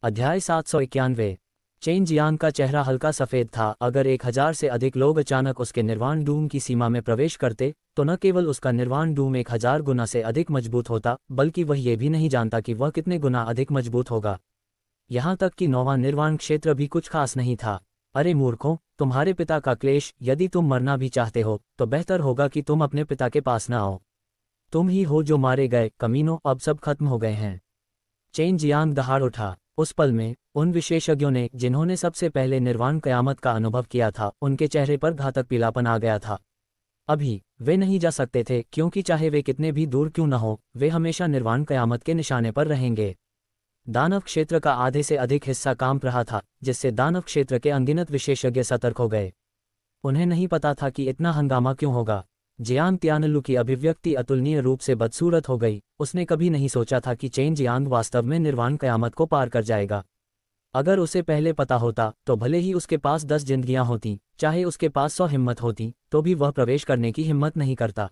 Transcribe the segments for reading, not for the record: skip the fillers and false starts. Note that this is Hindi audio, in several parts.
अध्याय 791। चेन जियांग का चेहरा हल्का सफ़ेद था। अगर 1000 से अधिक लोग अचानक उसके निर्वाण डूम की सीमा में प्रवेश करते तो न केवल उसका निर्वाण डूम 1000 गुना से अधिक मजबूत होता, बल्कि वह ये भी नहीं जानता कि वह कितने गुना अधिक मजबूत होगा। यहाँ तक कि 9वां निर्वाण क्षेत्र भी कुछ खास नहीं था। अरे मूर्खों, तुम्हारे पिता का क्लेश, यदि तुम मरना भी चाहते हो तो बेहतर होगा कि तुम अपने पिता के पास न आओ। तुम ही हो जो मारे गए कमीनों, अब सब खत्म हो गए हैं। चेन जियांग दहाड़ उठा। उस पल में उन विशेषज्ञों ने जिन्होंने सबसे पहले निर्वाण कयामत का अनुभव किया था, उनके चेहरे पर घातक पीलापन आ गया था। अभी वे नहीं जा सकते थे, क्योंकि चाहे वे कितने भी दूर क्यों न हो, वे हमेशा निर्वाण कयामत के निशाने पर रहेंगे। दानव क्षेत्र का आधे से अधिक हिस्सा कांप रहा था, जिससे दानव क्षेत्र के अनगिनत विशेषज्ञ सतर्क हो गए। उन्हें नहीं पता था कि इतना हंगामा क्यों होगा। जियांग तियानलू की अभिव्यक्ति अतुलनीय रूप से बदसूरत हो गई। उसने कभी नहीं सोचा था कि चेन जियांग वास्तव में निर्वाण कयामत को पार कर जाएगा। अगर उसे पहले पता होता तो भले ही उसके पास 10 जिंदगियां होती, चाहे उसके पास 100 हिम्मत होती, तो भी वह प्रवेश करने की हिम्मत नहीं करता।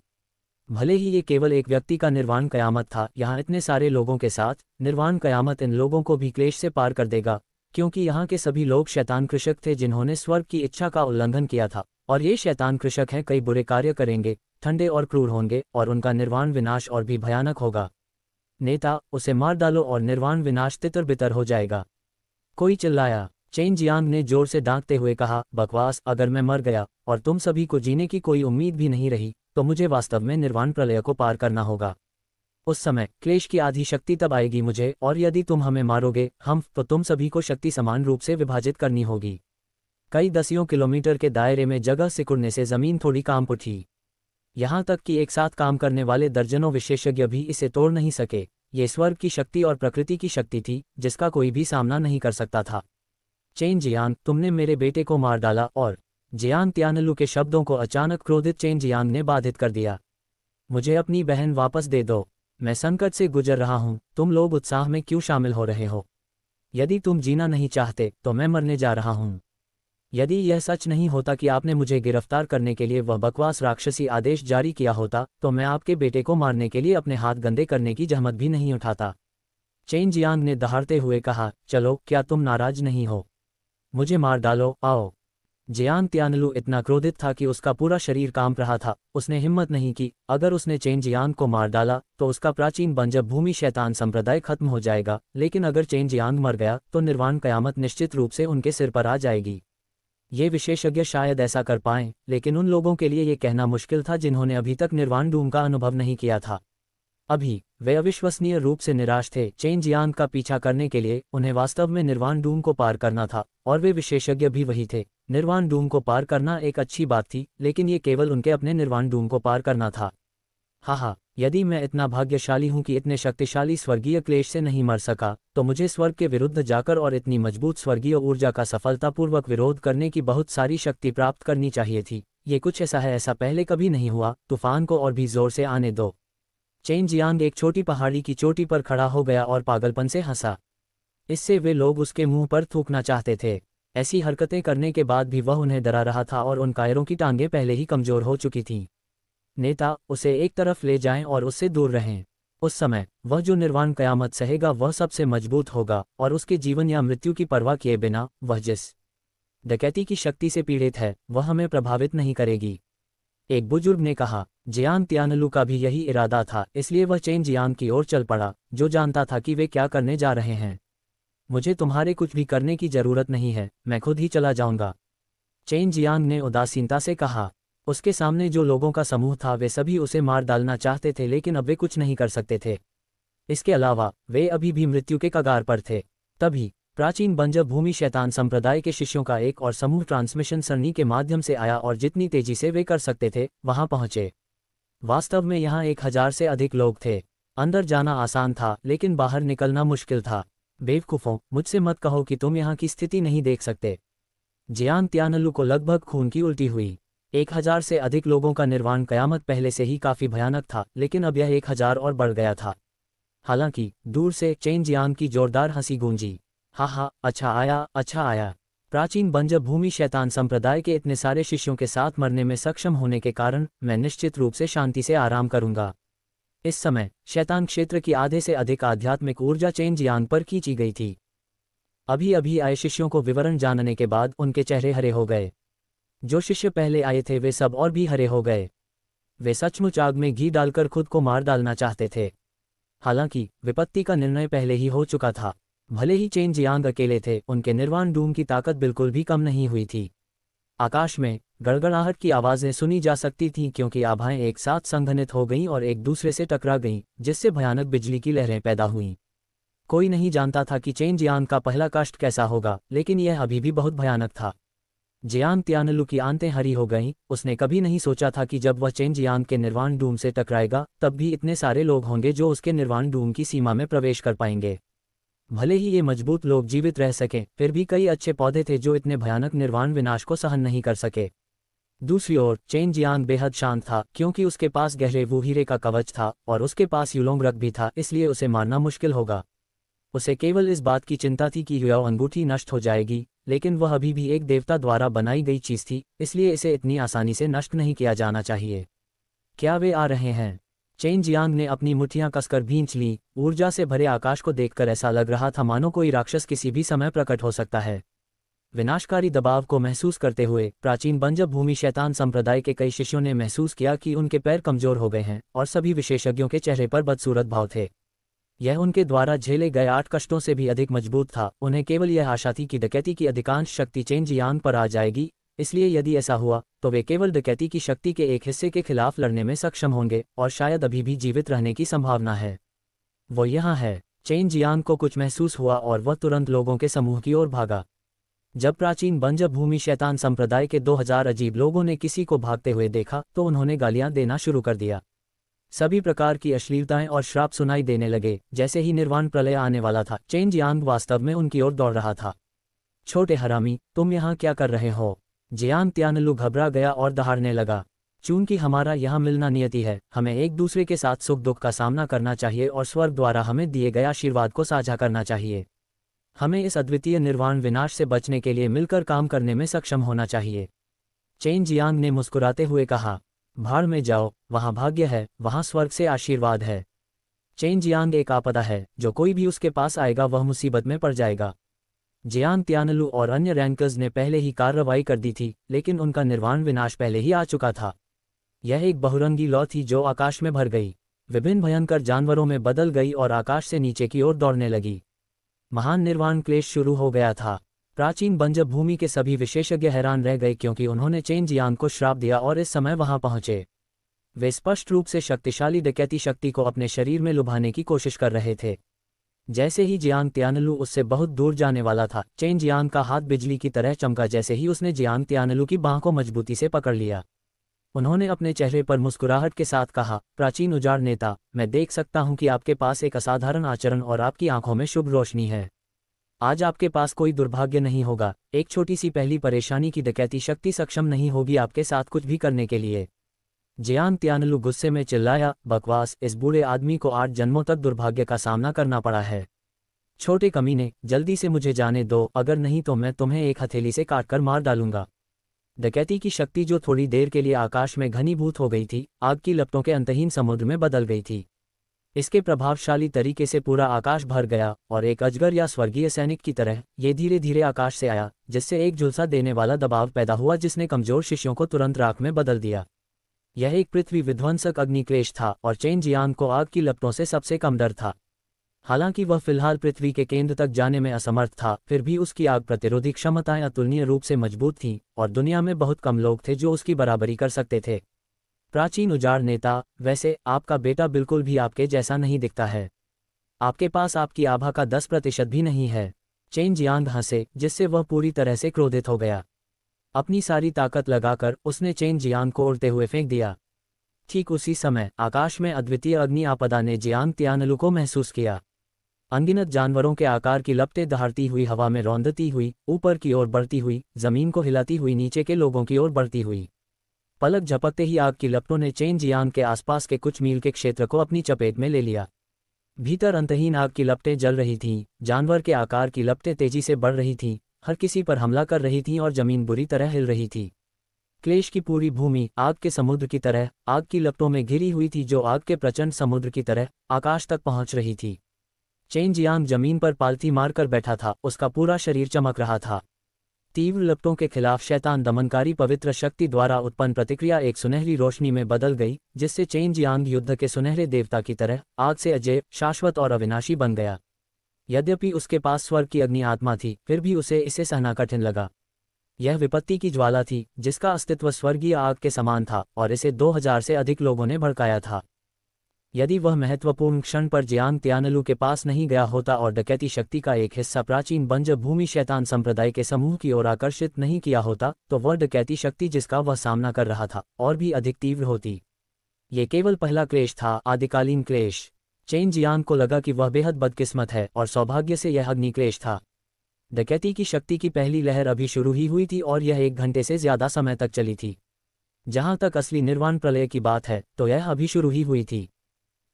भले ही ये केवल एक व्यक्ति का निर्वाण कयामत था, यहाँ इतने सारे लोगों के साथ निर्वाण कयामत इन लोगों को भी क्लेश से पार कर देगा, क्योंकि यहाँ के सभी लोग शैतान कृषक थे जिन्होंने स्वर्ग की इच्छा का उल्लंघन किया था। और ये शैतान कृषक हैं, कई बुरे कार्य करेंगे, ठंडे और क्रूर होंगे, और उनका निर्वाण विनाश और भी भयानक होगा। नेता, उसे मार डालो और निर्वाण विनाश तितर बितर हो जाएगा। कोई चिल्लाया। चेन जियांग ने जोर से डांटते हुए कहा, बकवास, अगर मैं मर गया और तुम सभी को जीने की कोई उम्मीद भी नहीं रही तो मुझे वास्तव में निर्वाण प्रलय को पार करना होगा। उस समय क्लेश की आधी शक्ति तब आएगी मुझे, और यदि तुम हमें मारोगे तो तुम सभी को शक्ति समान रूप से विभाजित करनी होगी। कई दसियों किलोमीटर के दायरे में जगह सिकुड़ने से जमीन थोड़ी कांप उठी। यहाँ तक कि एक साथ काम करने वाले दर्जनों विशेषज्ञ भी इसे तोड़ नहीं सके। ये स्वर्ग की शक्ति और प्रकृति की शक्ति थी, जिसका कोई भी सामना नहीं कर सकता था। चेन जियांग, तुमने मेरे बेटे को मार डाला। और जियांग तियानलू के शब्दों को अचानक क्रोधित चेन जियांग ने बाधित कर दिया। मुझे अपनी बहन वापस दे दो। मैं संकट से गुजर रहा हूँ, तुम लोग उत्साह में क्यों शामिल हो रहे हो? यदि तुम जीना नहीं चाहते तो मैं मरने जा रहा हूँ। यदि यह सच नहीं होता कि आपने मुझे गिरफ्तार करने के लिए वह बकवास राक्षसी आदेश जारी किया होता, तो मैं आपके बेटे को मारने के लिए अपने हाथ गंदे करने की जहमत भी नहीं उठाता। चेन जियांग ने दहाड़ते हुए कहा, चलो, क्या तुम नाराज नहीं हो? मुझे मार डालो, आओ। जियांग तियानलू इतना क्रोधित था कि उसका पूरा शरीर कांप रहा था। उसने हिम्मत नहीं की। अगर उसने चेन जियांग को मार डाला तो उसका प्राचीन बंजब भूमि शैतान संप्रदाय खत्म हो जाएगा, लेकिन अगर चेन जियांग मर गया तो निर्वाण कयामत निश्चित रूप से उनके सिर पर आ जाएगी। ये विशेषज्ञ शायद ऐसा कर पाएं, लेकिन उन लोगों के लिए ये कहना मुश्किल था जिन्होंने अभी तक निर्वाण डूम का अनुभव नहीं किया था। अभी वे अविश्वसनीय रूप से निराश थे। चेन जियांग का पीछा करने के लिए उन्हें वास्तव में निर्वाण डूम को पार करना था, और वे विशेषज्ञ भी वही थे। निर्वाण डूम को पार करना एक अच्छी बात थी, लेकिन ये केवल उनके अपने निर्वाण डूम को पार करना था। हाँ, यदि मैं इतना भाग्यशाली हूँ कि इतने शक्तिशाली स्वर्गीय क्लेश से नहीं मर सका, तो मुझे स्वर्ग के विरुद्ध जाकर और इतनी मजबूत स्वर्गीय ऊर्जा का सफलतापूर्वक विरोध करने की बहुत सारी शक्ति प्राप्त करनी चाहिए थी। ये कुछ ऐसा है, ऐसा पहले कभी नहीं हुआ। तूफान को और भी जोर से आने दो। चेन जियांग एक छोटी पहाड़ी की चोटी पर खड़ा हो गया और पागलपन से हंसा। इससे वे लोग उसके मुंह पर थूकना चाहते थे। ऐसी हरकतें करने के बाद भी वह उन्हें डरा रहा था, और उन कायरों की टांगें पहले ही कमजोर हो चुकी थीं। नेता, उसे एक तरफ ले जाएं और उससे दूर रहें। उस समय वह जो निर्वाण कयामत सहेगा वह सबसे मजबूत होगा, और उसके जीवन या मृत्यु की परवाह किए बिना वह जिस डकैती की शक्ति से पीड़ित है वह हमें प्रभावित नहीं करेगी। एक बुजुर्ग ने कहा। जियांग तियानलू का भी यही इरादा था, इसलिए वह चेन जियांग की ओर चल पड़ा, जो जानता था कि वे क्या करने जा रहे हैं। मुझे तुम्हारे कुछ भी करने की जरूरत नहीं है, मैं खुद ही चला जाऊंगा, चेन जियांग ने उदासीनता से कहा। उसके सामने जो लोगों का समूह था वे सभी उसे मार डालना चाहते थे, लेकिन अब वे कुछ नहीं कर सकते थे। इसके अलावा वे अभी भी मृत्यु के कगार पर थे। तभी प्राचीन बंजब भूमि शैतान संप्रदाय के शिष्यों का एक और समूह ट्रांसमिशन सरणी के माध्यम से आया, और जितनी तेजी से वे कर सकते थे वहां पहुंचे। वास्तव में यहाँ 1000 से अधिक लोग थे। अंदर जाना आसान था, लेकिन बाहर निकलना मुश्किल था। बेवकूफ़ों, मुझसे मत कहो कि तुम यहाँ की स्थिति नहीं देख सकते। जियांग तियानलू को लगभग खून की उल्टी हुई। 1000 से अधिक लोगों का निर्वाण कयामत पहले से ही काफी भयानक था, लेकिन अब यह 1000 और बढ़ गया था। हालांकि दूर से चेन जियांग की जोरदार हंसी गूंजी। हाँ, अच्छा आया। प्राचीन बंजब भूमि शैतान संप्रदाय के इतने सारे शिष्यों के साथ मरने में सक्षम होने के कारण मैं निश्चित रूप से शांति से आराम करूंगा। इस समय शैतान क्षेत्र की आधे से अधिक आध्यात्मिक ऊर्जा चेन जियांग पर खींची गई थी। अभी अभी आए शिष्यों को विवरण जानने के बाद उनके चेहरे हरे हो गए। जो शिष्य पहले आए थे वे सब और भी हरे हो गए। वे सचमुच आग में घी डालकर खुद को मार डालना चाहते थे। हालांकि विपत्ति का निर्णय पहले ही हो चुका था। भले ही चेन जियांग अकेले थे, उनके निर्वाण डूम की ताकत बिल्कुल भी कम नहीं हुई थी। आकाश में गड़गड़ाहट की आवाज़ें सुनी जा सकती थीं क्योंकि आभाएं एक साथ संघनित हो गईं और एक दूसरे से टकरा गईं, जिससे भयानक बिजली की लहरें पैदा हुईं। कोई नहीं जानता था कि चेन जियांग का पहला कष्ट कैसा होगा, लेकिन यह अभी भी बहुत भयानक था। जियांग तियानलू की आंतें हरी हो गईं। उसने कभी नहीं सोचा था कि जब वह चेन जियांग के निर्वाण डूम से टकराएगा तब भी इतने सारे लोग होंगे जो उसके निर्वाण डूम की सीमा में प्रवेश कर पाएंगे। भले ही ये मजबूत लोग जीवित रह सकें, फिर भी कई अच्छे पौधे थे जो इतने भयानक निर्वाण विनाश को सहन नहीं कर सके। दूसरी ओर चेन जियांग बेहद शांत था क्योंकि उसके पास गहरे वो हीरे का कवच था और उसके पास युलोंग रख भी था, इसलिए उसे मारना मुश्किल होगा। उसे केवल इस बात की चिंता थी कि युआओ अंगूठी नष्ट हो जाएगी, लेकिन वह अभी भी एक देवता द्वारा बनाई गई चीज थी, इसलिए इसे इतनी आसानी से नष्ट नहीं किया जाना चाहिए। क्या वे आ रहे हैं? चेन जियांग ने अपनी मुट्ठियां कसकर भींच लीं। ऊर्जा से भरे आकाश को देखकर ऐसा लग रहा था मानो कोई राक्षस किसी भी समय प्रकट हो सकता है। विनाशकारी दबाव को महसूस करते हुए प्राचीन बंजब भूमि शैतान संप्रदाय के कई शिष्यों ने महसूस किया कि उनके पैर कमजोर हो गए हैं और सभी विशेषज्ञों के चेहरे पर बदसूरत भाव थे। यह उनके द्वारा झेले गए 8 कष्टों से भी अधिक मजबूत था। उन्हें केवल यह आशा थी कि डकैती की अधिकांश शक्ति चेन जियांग पर आ जाएगी, इसलिए यदि ऐसा हुआ तो वे केवल डकैती की शक्ति के एक हिस्से के खिलाफ लड़ने में सक्षम होंगे और शायद अभी भी जीवित रहने की संभावना है। वो यहाँ है। चेन जियांग को कुछ महसूस हुआ और वह तुरंत लोगों के समूह की ओर भागा। जब प्राचीन बंजब भूमि शैतान संप्रदाय के 2000 अजीब लोगों ने किसी को भागते हुए देखा तो उन्होंने गालियां देना शुरू कर दिया। सभी प्रकार की अश्लीलताएं और श्राप सुनाई देने लगे। जैसे ही निर्वाण प्रलय आने वाला था, चेन जियांग वास्तव में उनकी ओर दौड़ रहा था। छोटे हरामी, तुम यहाँ क्या कर रहे हो? जियांग तियानलू घबरा गया और दहाड़ने लगा। चूंकि हमारा यहाँ मिलना नियति है, हमें एक दूसरे के साथ सुख दुख का सामना करना चाहिए और स्वर्ग द्वारा हमें दिए गए आशीर्वाद को साझा करना चाहिए। हमें इस अद्वितीय निर्वाण विनाश से बचने के लिए मिलकर काम करने में सक्षम होना चाहिए। चेन जियांग ने मुस्कुराते हुए कहा, भाड़ में जाओ, वहाँ भाग्य है, वहाँ स्वर्ग से आशीर्वाद है। चेन जियांग एक आपदा है, जो कोई भी उसके पास आएगा वह मुसीबत में पड़ जाएगा। जियांग तियानलू और अन्य रैंकर्स ने पहले ही कार्रवाई कर दी थी, लेकिन उनका निर्वाण विनाश पहले ही आ चुका था। यह एक बहुरंगी लौ थी जो आकाश में भर गई, विभिन्न भयंकर जानवरों में बदल गई और आकाश से नीचे की ओर दौड़ने लगी। महान निर्वाण क्लेश शुरू हो गया था। प्राचीन बंजब भूमि के सभी विशेषज्ञ हैरान रह गए क्योंकि उन्होंने चेन जियांग को श्राप दिया और इस समय वहां पहुंचे। वे स्पष्ट रूप से शक्तिशाली डकैती शक्ति को अपने शरीर में लुभाने की कोशिश कर रहे थे। जैसे ही जियांग तियानलू उससे बहुत दूर जाने वाला था, चेन जियांग का हाथ बिजली की तरह चमका। जैसे ही उसने जियांग तियानलू की बाह को मजबूती से पकड़ लिया, उन्होंने अपने चेहरे पर मुस्कुराहट के साथ कहा, प्राचीन उजाड़ नेता, मैं देख सकता हूं कि आपके पास एक असाधारण आचरण और आपकी आंखों में शुभ रोशनी है। आज आपके पास कोई दुर्भाग्य नहीं होगा। एक छोटी सी पहली परेशानी की डकैती शक्ति सक्षम नहीं होगी आपके साथ कुछ भी करने के लिए। जियांग तियानलू गुस्से में चिल्लाया, बकवास, इस बूढ़े आदमी को 8 जन्मों तक दुर्भाग्य का सामना करना पड़ा है। छोटे कमीने, जल्दी से मुझे जाने दो, अगर नहीं तो मैं तुम्हें एक हथेली से काटकर मार डालूंगा। डकैती की शक्ति जो थोड़ी देर के लिए आकाश में घनीभूत हो गई थी, आग की लपटों के अंतहीन समुद्र में बदल गई थी। इसके प्रभावशाली तरीके से पूरा आकाश भर गया और एक अजगर या स्वर्गीय सैनिक की तरह ये धीरे धीरे आकाश से आया, जिससे एक झुलसा देने वाला दबाव पैदा हुआ जिसने कमजोर शिष्यों को तुरंत राख में बदल दिया। यह एक पृथ्वी विध्वंसक अग्निक्लेश था और चेन जियांग को आग की लपटों से सबसे कम डर था। हालांकि वह फिलहाल पृथ्वी के केंद्र तक जाने में असमर्थ था, फिर भी उसकी आग प्रतिरोधी क्षमताएं अतुलनीय रूप से मजबूत थीं और दुनिया में बहुत कम लोग थे जो उसकी बराबरी कर सकते थे। प्राचीन उजाड़ नेता, वैसे आपका बेटा बिल्कुल भी आपके जैसा नहीं दिखता है। आपके पास आपकी आभा का 10% भी नहीं है। चेन जियांग हंसे, जिससे वह पूरी तरह से क्रोधित हो गया। अपनी सारी ताकत लगाकर उसने चेन जियांग को उड़ते हुए फेंक दिया। ठीक उसी समय आकाश में अद्वितीय अग्नि आपदा ने जियांग तियानलू को महसूस किया। अनगिनत जानवरों के आकार की लपटें दहाड़ती हुई हवा में रौंदती हुई, ऊपर की ओर बढ़ती हुई, जमीन को हिलाती हुई नीचे के लोगों की ओर बढ़ती हुई। पलक झपकते ही आग की लपटों ने चेन जियांग के आसपास के कुछ मील के क्षेत्र को अपनी चपेट में ले लिया। भीतर अंतहीन आग की लपटें जल रही थीं, जानवर के आकार की लपटें तेजी से बढ़ रही थीं, हर किसी पर हमला कर रही थीं और जमीन बुरी तरह हिल रही थी। क्लेश की पूरी भूमि आग के समुद्र की तरह आग की लपटों में घिरी हुई थी जो आग के प्रचंड समुद्र की तरह आकाश तक पहुंच रही थी। चेन जियांग जमीन पर पालथी मारकर बैठा था, उसका पूरा शरीर चमक रहा था। तीव्र लपटों के खिलाफ शैतान दमनकारी पवित्र शक्ति द्वारा उत्पन्न प्रतिक्रिया एक सुनहरी रोशनी में बदल गई, जिससे चेन जियांग युद्ध के सुनहरे देवता की तरह आग से अजय, शाश्वत और अविनाशी बन गया। यद्यपि उसके पास स्वर्ग की अग्नि आत्मा थी, फिर भी उसे इसे सहना कठिन लगा। यह विपत्ति की ज्वाला थी, जिसका अस्तित्व स्वर्गीय आग के समान था, और इसे 2000 से अधिक लोगों ने भड़काया था। यदि वह महत्वपूर्ण क्षण पर जियांग तियानलू के पास नहीं गया होता और डकैती शक्ति का एक हिस्सा प्राचीन बंजर भूमि शैतान संप्रदाय के समूह की ओर आकर्षित नहीं किया होता, तो वह डकैती शक्ति जिसका वह सामना कर रहा था और भी अधिक तीव्र होती। ये केवल पहला क्लेश था, आदिकालीन क्लेश। चेन जियांग को लगा कि वह बेहद बदकिस्मत है, और सौभाग्य से यह अग्नि क्लेश था। डकैती की शक्ति की पहली लहर अभी शुरू ही हुई थी और यह 1 घंटे से ज्यादा समय तक चली थी। जहां तक असली निर्वाण प्रलय की बात है, तो यह अभी शुरू ही हुई थी।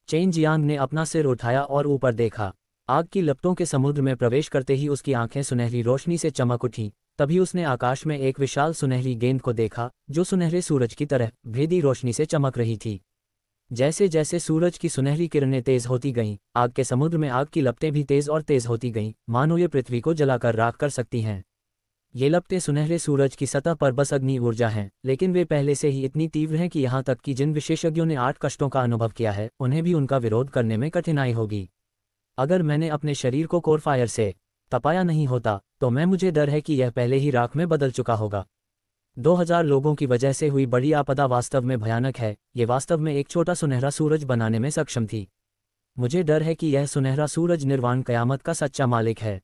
चेन जियांग ने अपना सिर उठाया और ऊपर देखा। आग की लपटों के समुद्र में प्रवेश करते ही उसकी आंखें सुनहरी रोशनी से चमक उठीं। तभी उसने आकाश में एक विशाल सुनहरी गेंद को देखा, जो सुनहरे सूरज की तरह भेदी रोशनी से चमक रही थी। जैसे जैसे सूरज की सुनहरी किरणें तेज होती गईं, आग के समुद्र में आग की लपटें भी तेज और तेज होती गईं, मानो ये पृथ्वी को जलाकर राख कर सकती हैं। ये लपटें सुनहरे सूरज की सतह पर बस अग्नि ऊर्जा हैं, लेकिन वे पहले से ही इतनी तीव्र हैं कि यहाँ तक कि जिन विशेषज्ञों ने 8 कष्टों का अनुभव किया है, उन्हें भी उनका विरोध करने में कठिनाई होगी। अगर मैंने अपने शरीर को कोर फायर से तपाया नहीं होता, तो मुझे डर है कि यह पहले ही राख में बदल चुका होगा। 2000 लोगों की वजह से हुई बड़ी आपदा वास्तव में भयानक है। ये वास्तव में एक छोटा सुनहरा सूरज बनाने में सक्षम थी। मुझे डर है कि यह सुनहरा सूरज निर्वाण कयामत का सच्चा मालिक है।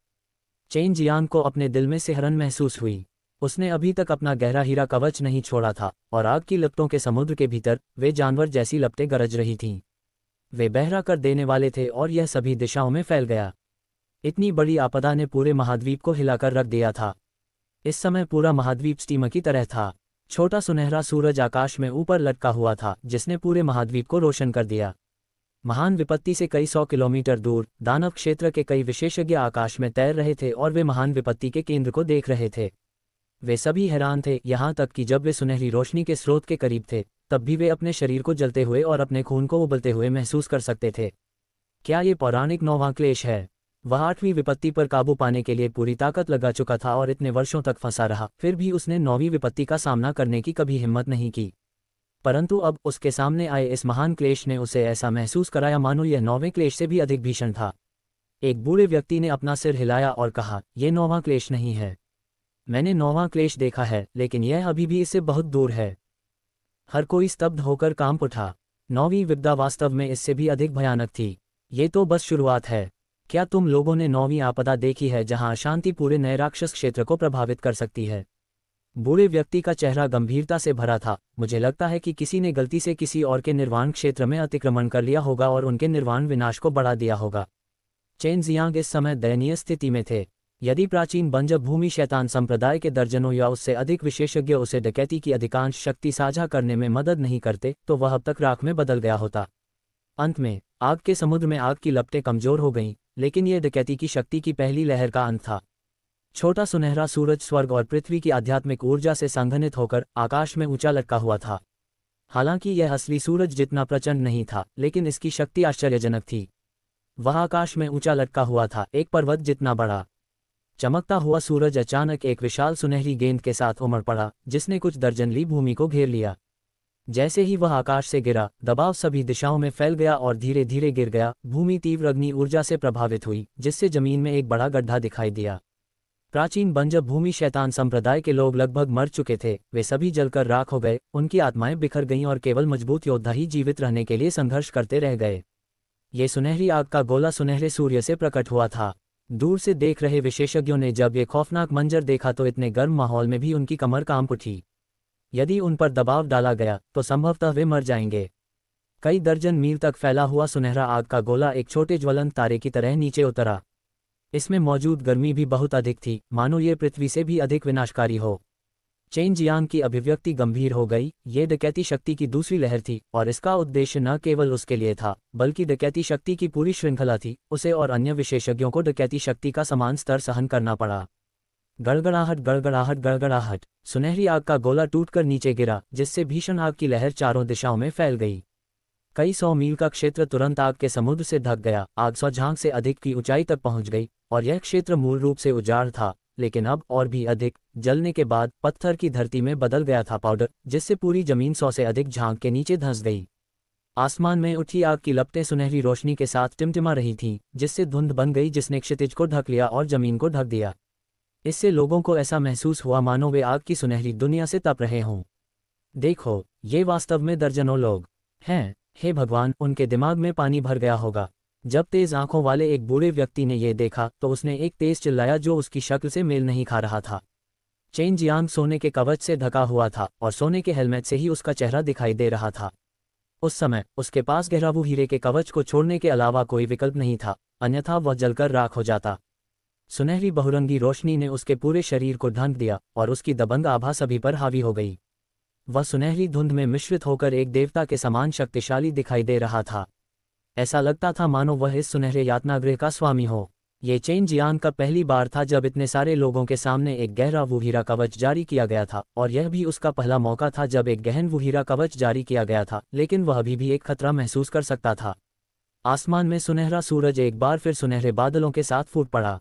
चेन जियांग को अपने दिल में सिहरन महसूस हुई। उसने अभी तक अपना गहरा हीरा कवच नहीं छोड़ा था, और आग की लपटों के समुद्र के भीतर वे जानवर जैसी लपटें गरज रही थीं। वे बहरा कर देने वाले थे और यह सभी दिशाओं में फैल गया। इतनी बड़ी आपदा ने पूरे महाद्वीप को हिलाकर रख दिया था। इस समय पूरा महाद्वीप स्टीमर की तरह था। छोटा सुनहरा सूरज आकाश में ऊपर लटका हुआ था, जिसने पूरे महाद्वीप को रोशन कर दिया। महान विपत्ति से कई 100 किलोमीटर दूर दानव क्षेत्र के कई विशेषज्ञ आकाश में तैर रहे थे और वे महान विपत्ति के केंद्र को देख रहे थे। वे सभी हैरान थे, यहाँ तक कि जब वे सुनहरी रोशनी के स्रोत के करीब थे, तब भी वे अपने शरीर को जलते हुए और अपने खून को उबलते हुए महसूस कर सकते थे। क्या ये पौराणिक 9वां क्लेश है? वह 8वीं विपत्ति पर काबू पाने के लिए पूरी ताकत लगा चुका था और इतने वर्षों तक फंसा रहा, फिर भी उसने 9वीं विपत्ति का सामना करने की कभी हिम्मत नहीं की। परंतु अब उसके सामने आए इस महान क्लेश ने उसे ऐसा महसूस कराया मानो यह 9वें क्लेश से भी अधिक भीषण था। एक बूढ़े व्यक्ति ने अपना सिर हिलाया और कहा, यह 9वां क्लेश नहीं है। मैंने 9वां क्लेश देखा है, लेकिन यह अभी भी इससे बहुत दूर है। हर कोई स्तब्ध होकर कांप उठा। 9वीं विपदा वास्तव में इससे भी अधिक भयानक थी। ये तो बस शुरुआत है। क्या तुम लोगों ने 9वीं आपदा देखी है, जहां अशांति पूरे नए राक्षस क्षेत्र को प्रभावित कर सकती है? बूढ़े व्यक्ति का चेहरा गंभीरता से भरा था। मुझे लगता है कि किसी ने गलती से किसी और के निर्वाण क्षेत्र में अतिक्रमण कर लिया होगा और उनके निर्वाण विनाश को बढ़ा दिया होगा। चेन जियांग इस समय दयनीय स्थिति में थे। यदि प्राचीन बंजर भूमि शैतान संप्रदाय के दर्जनों या उससे अधिक विशेषज्ञ उसे डकैती की अधिकांश शक्ति साझा करने में मदद नहीं करते, तो वह अब तक राख में बदल गया होता। अंत में आग के समुद्र में आग की लपटें कमजोर हो गईं, लेकिन यह डकैती की शक्ति की पहली लहर का अंत था। छोटा सुनहरा सूरज स्वर्ग और पृथ्वी की आध्यात्मिक ऊर्जा से संघनित होकर आकाश में ऊंचा लटका हुआ था। हालांकि यह असली सूरज जितना प्रचंड नहीं था, लेकिन इसकी शक्ति आश्चर्यजनक थी। वह आकाश में ऊंचा लटका हुआ था, एक पर्वत जितना बड़ा। चमकता हुआ सूरज अचानक एक विशाल सुनहरी गेंद के साथ उमड़ पड़ा, जिसने कुछ दर्जन ली भूमि को घेर लिया। जैसे ही वह आकाश से गिरा, दबाव सभी दिशाओं में फैल गया और धीरे धीरे गिर गया। भूमि तीव्र अग्नि ऊर्जा से प्रभावित हुई, जिससे जमीन में एक बड़ा गड्ढा दिखाई दिया। प्राचीन बंजर भूमि शैतान संप्रदाय के लोग लगभग मर चुके थे। वे सभी जलकर राख हो गए, उनकी आत्माएं बिखर गईं और केवल मजबूत योद्धा ही जीवित रहने के लिए संघर्ष करते रह गए। ये सुनहरी आग का गोला सुनहरे सूर्य से प्रकट हुआ था। दूर से देख रहे विशेषज्ञों ने जब ये खौफनाक मंजर देखा तो इतने गर्म माहौल में भी उनकी कमर कांप उठी। यदि उन पर दबाव डाला गया तो संभवतः वे मर जाएंगे। कई दर्जन मील तक फैला हुआ सुनहरा आग का गोला एक छोटे ज्वलंत तारे की तरह नीचे उतरा। इसमें मौजूद गर्मी भी बहुत अधिक थी, मानो ये पृथ्वी से भी अधिक विनाशकारी हो। चेन जियांग की अभिव्यक्ति गंभीर हो गई। ये डकैती शक्ति की दूसरी लहर थी, और इसका उद्देश्य न केवल उसके लिए था, बल्कि डकैती शक्ति की पूरी श्रृंखला थी। उसे और अन्य विशेषज्ञों को डकैती शक्ति का समान स्तर सहन करना पड़ा। गड़गड़ाहट गड़गड़ाहट गड़गड़ाहट। सुनहरी आग का गोला टूटकर नीचे गिरा, जिससे भीषण आग की लहर चारों दिशाओं में फैल गई। कई 100 मील का क्षेत्र तुरंत आग के समुद्र से ढक गया। आग 100 झांग से अधिक की ऊंचाई तक पहुंच गई और यह क्षेत्र मूल रूप से उजाड़ था, लेकिन अब और भी अधिक जलने के बाद पत्थर की धरती में बदल गया था पाउडर, जिससे पूरी जमीन 100 से अधिक झांग के नीचे धंस गई। आसमान में उठी आग की लपटें सुनहरी रोशनी के साथ टिमटिमा रही थीं, जिससे धुंध बन गई जिसने क्षितिज को ढक लिया और जमीन को ढक दिया। इससे लोगों को ऐसा महसूस हुआ मानो वे आग की सुनहरी दुनिया से तप रहे हों। देखो, ये वास्तव में दर्जनों लोग हैं। हे भगवान, उनके दिमाग में पानी भर गया होगा। जब तेज आंखों वाले एक बूढ़े व्यक्ति ने ये देखा तो उसने एक तेज चिल्लाया जो उसकी शक्ल से मेल नहीं खा रहा था। चेन जियांग सोने के कवच से ढका हुआ था और सोने के हेलमेट से ही उसका चेहरा दिखाई दे रहा था। उस समय उसके पास गहराऊ हीरे के कवच को छोड़ने के अलावा कोई विकल्प नहीं था, अन्यथा वह जलकर राख हो जाता। सुनहरी बहुरंगी रोशनी ने उसके पूरे शरीर को ढक दिया और उसकी दबंग आभा सभी पर हावी हो गई। वह सुनहरी धुंध में मिश्रित होकर एक देवता के समान शक्तिशाली दिखाई दे रहा था। ऐसा लगता था मानो वह इस सुनहरे यातनागृह का स्वामी हो। ये चेन जियांग का पहली बार था जब इतने सारे लोगों के सामने एक गहरा वुहीरा कवच जारी किया गया था, और यह भी उसका पहला मौका था जब एक गहन वुहीरा कवच जारी किया गया था, लेकिन वह अभी भी एक खतरा महसूस कर सकता था। आसमान में सुनहरा सूरज एक बार फिर सुनहरे बादलों के साथ फूट पड़ा।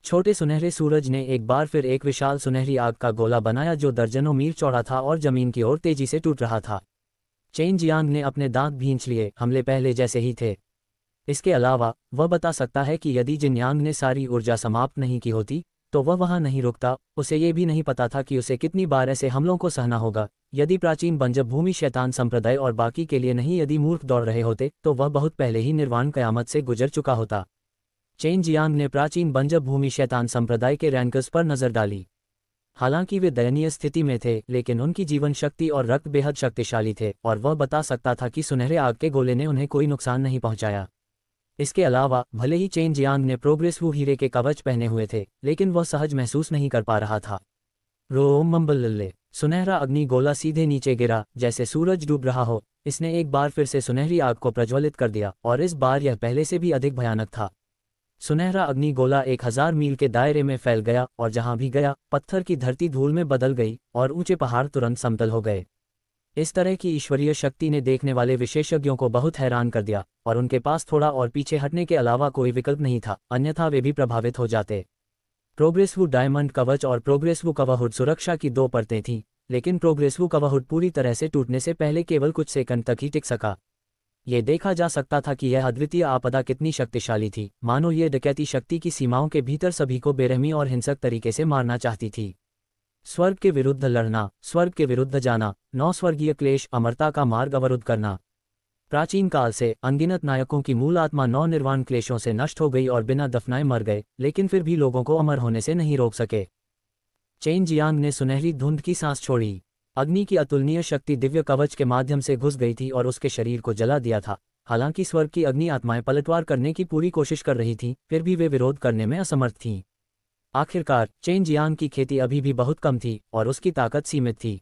छोटे सुनहरे सूरज ने एक बार फिर एक विशाल सुनहरी आग का गोला बनाया जो दर्जनों मील चौड़ा था और जमीन की ओर तेजी से टूट रहा था। चेन जियांग ने अपने दांत भींच लिए, हमले पहले जैसे ही थे। इसके अलावा वह बता सकता है कि यदि जिनयांग ने सारी ऊर्जा समाप्त नहीं की होती तो वह वहां नहीं रुकता। उसे ये भी नहीं पता था कि उसे कितनी बार ऐसे हमलों को सहना होगा। यदि प्राचीन बंजब भूमि शैतान संप्रदाय और बाकी के लिए नहीं, यदि मूर्ख दौड़ रहे होते तो वह बहुत पहले ही निर्वाण कयामत से गुजर चुका होता। चेन जियांग ने प्राचीन बंजब भूमि शैतान संप्रदाय के रैंकर्स पर नजर डाली। हालांकि वे दयनीय स्थिति में थे, लेकिन उनकी जीवन शक्ति और रक्त बेहद शक्तिशाली थे और वह बता सकता था कि सुनहरे आग के गोले ने उन्हें कोई नुकसान नहीं पहुंचाया। इसके अलावा भले ही चेन जियांग ने प्रोग्रेसिव हीरे के कवच पहने हुए थे, लेकिन वह सहज महसूस नहीं कर पा रहा था। रोम मम्बल, सुनहरा अग्नि गोला सीधे नीचे गिरा जैसे सूरज डूब रहा हो। इसने एक बार फिर से सुनहरी आग को प्रज्वलित कर दिया और इस बार यह पहले से भी अधिक भयानक था। सुनहरा अग्नि गोला 1000 मील के दायरे में फैल गया और जहां भी गया पत्थर की धरती धूल में बदल गई और ऊंचे पहाड़ तुरंत समतल हो गए। इस तरह की ईश्वरीय शक्ति ने देखने वाले विशेषज्ञों को बहुत हैरान कर दिया और उनके पास थोड़ा और पीछे हटने के अलावा कोई विकल्प नहीं था, अन्यथा वे भी प्रभावित हो जाते। प्रोग्रेसिव डायमंड कवच और प्रोग्रेसिव कवरहुड सुरक्षा की दो परतें थीं, लेकिन प्रोग्रेसिव कवरहुड पूरी तरह से टूटने से पहले केवल कुछ सेकंड तक ही टिक सका। ये देखा जा सकता था कि यह अद्वितीय आपदा कितनी शक्तिशाली थी, मानो ये डकैती शक्ति की सीमाओं के भीतर सभी को बेरहमी और हिंसक तरीके से मारना चाहती थी। स्वर्ग के विरुद्ध लड़ना, स्वर्ग के विरुद्ध जाना, 9 स्वर्गीय क्लेश, अमरता का मार्ग अवरुद्ध करना। प्राचीन काल से अनगिनत नायकों की मूल आत्मा 9 निर्वाण क्लेशों से नष्ट हो गई और बिना दफनाए मर गए, लेकिन फिर भी लोगों को अमर होने से नहीं रोक सके। चेन जियांग ने सुनहरी धुंध की सांस छोड़ी। अग्नि की अतुलनीय शक्ति दिव्य कवच के माध्यम से घुस गई थी और उसके शरीर को जला दिया था। हालांकि स्वर्ग की अग्नि आत्माएं पलटवार करने की पूरी कोशिश कर रही थीं, फिर भी वे विरोध करने में असमर्थ थीं। आखिरकार चेन जियांग की खेती अभी भी बहुत कम थी और उसकी ताकत सीमित थी।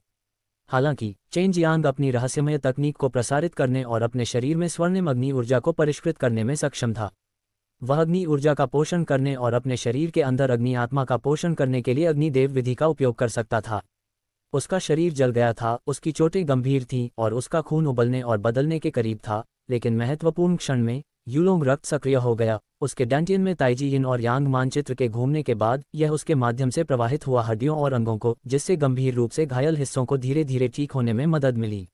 हालांकि चेन जियांग अपनी रहस्यमय तकनीक को प्रसारित करने और अपने शरीर में स्वर्णिम अग्नि ऊर्जा को परिष्कृत करने में सक्षम था। वह अग्नि ऊर्जा का पोषण करने और अपने शरीर के अंदर अग्नि आत्मा का पोषण करने के लिए अग्निदेव विधि का उपयोग कर सकता था। उसका शरीर जल गया था, उसकी चोटें गंभीर थीं और उसका खून उबलने और बदलने के करीब था, लेकिन महत्वपूर्ण क्षण में यूलोंग रक्त सक्रिय हो गया। उसके डैंटियन में ताइजी यिन और यांग मानचित्र के घूमने के बाद यह उसके माध्यम से प्रवाहित हुआ हड्डियों और अंगों को, जिससे गंभीर रूप से घायल हिस्सों को धीरे धीरे ठीक होने में मदद मिली।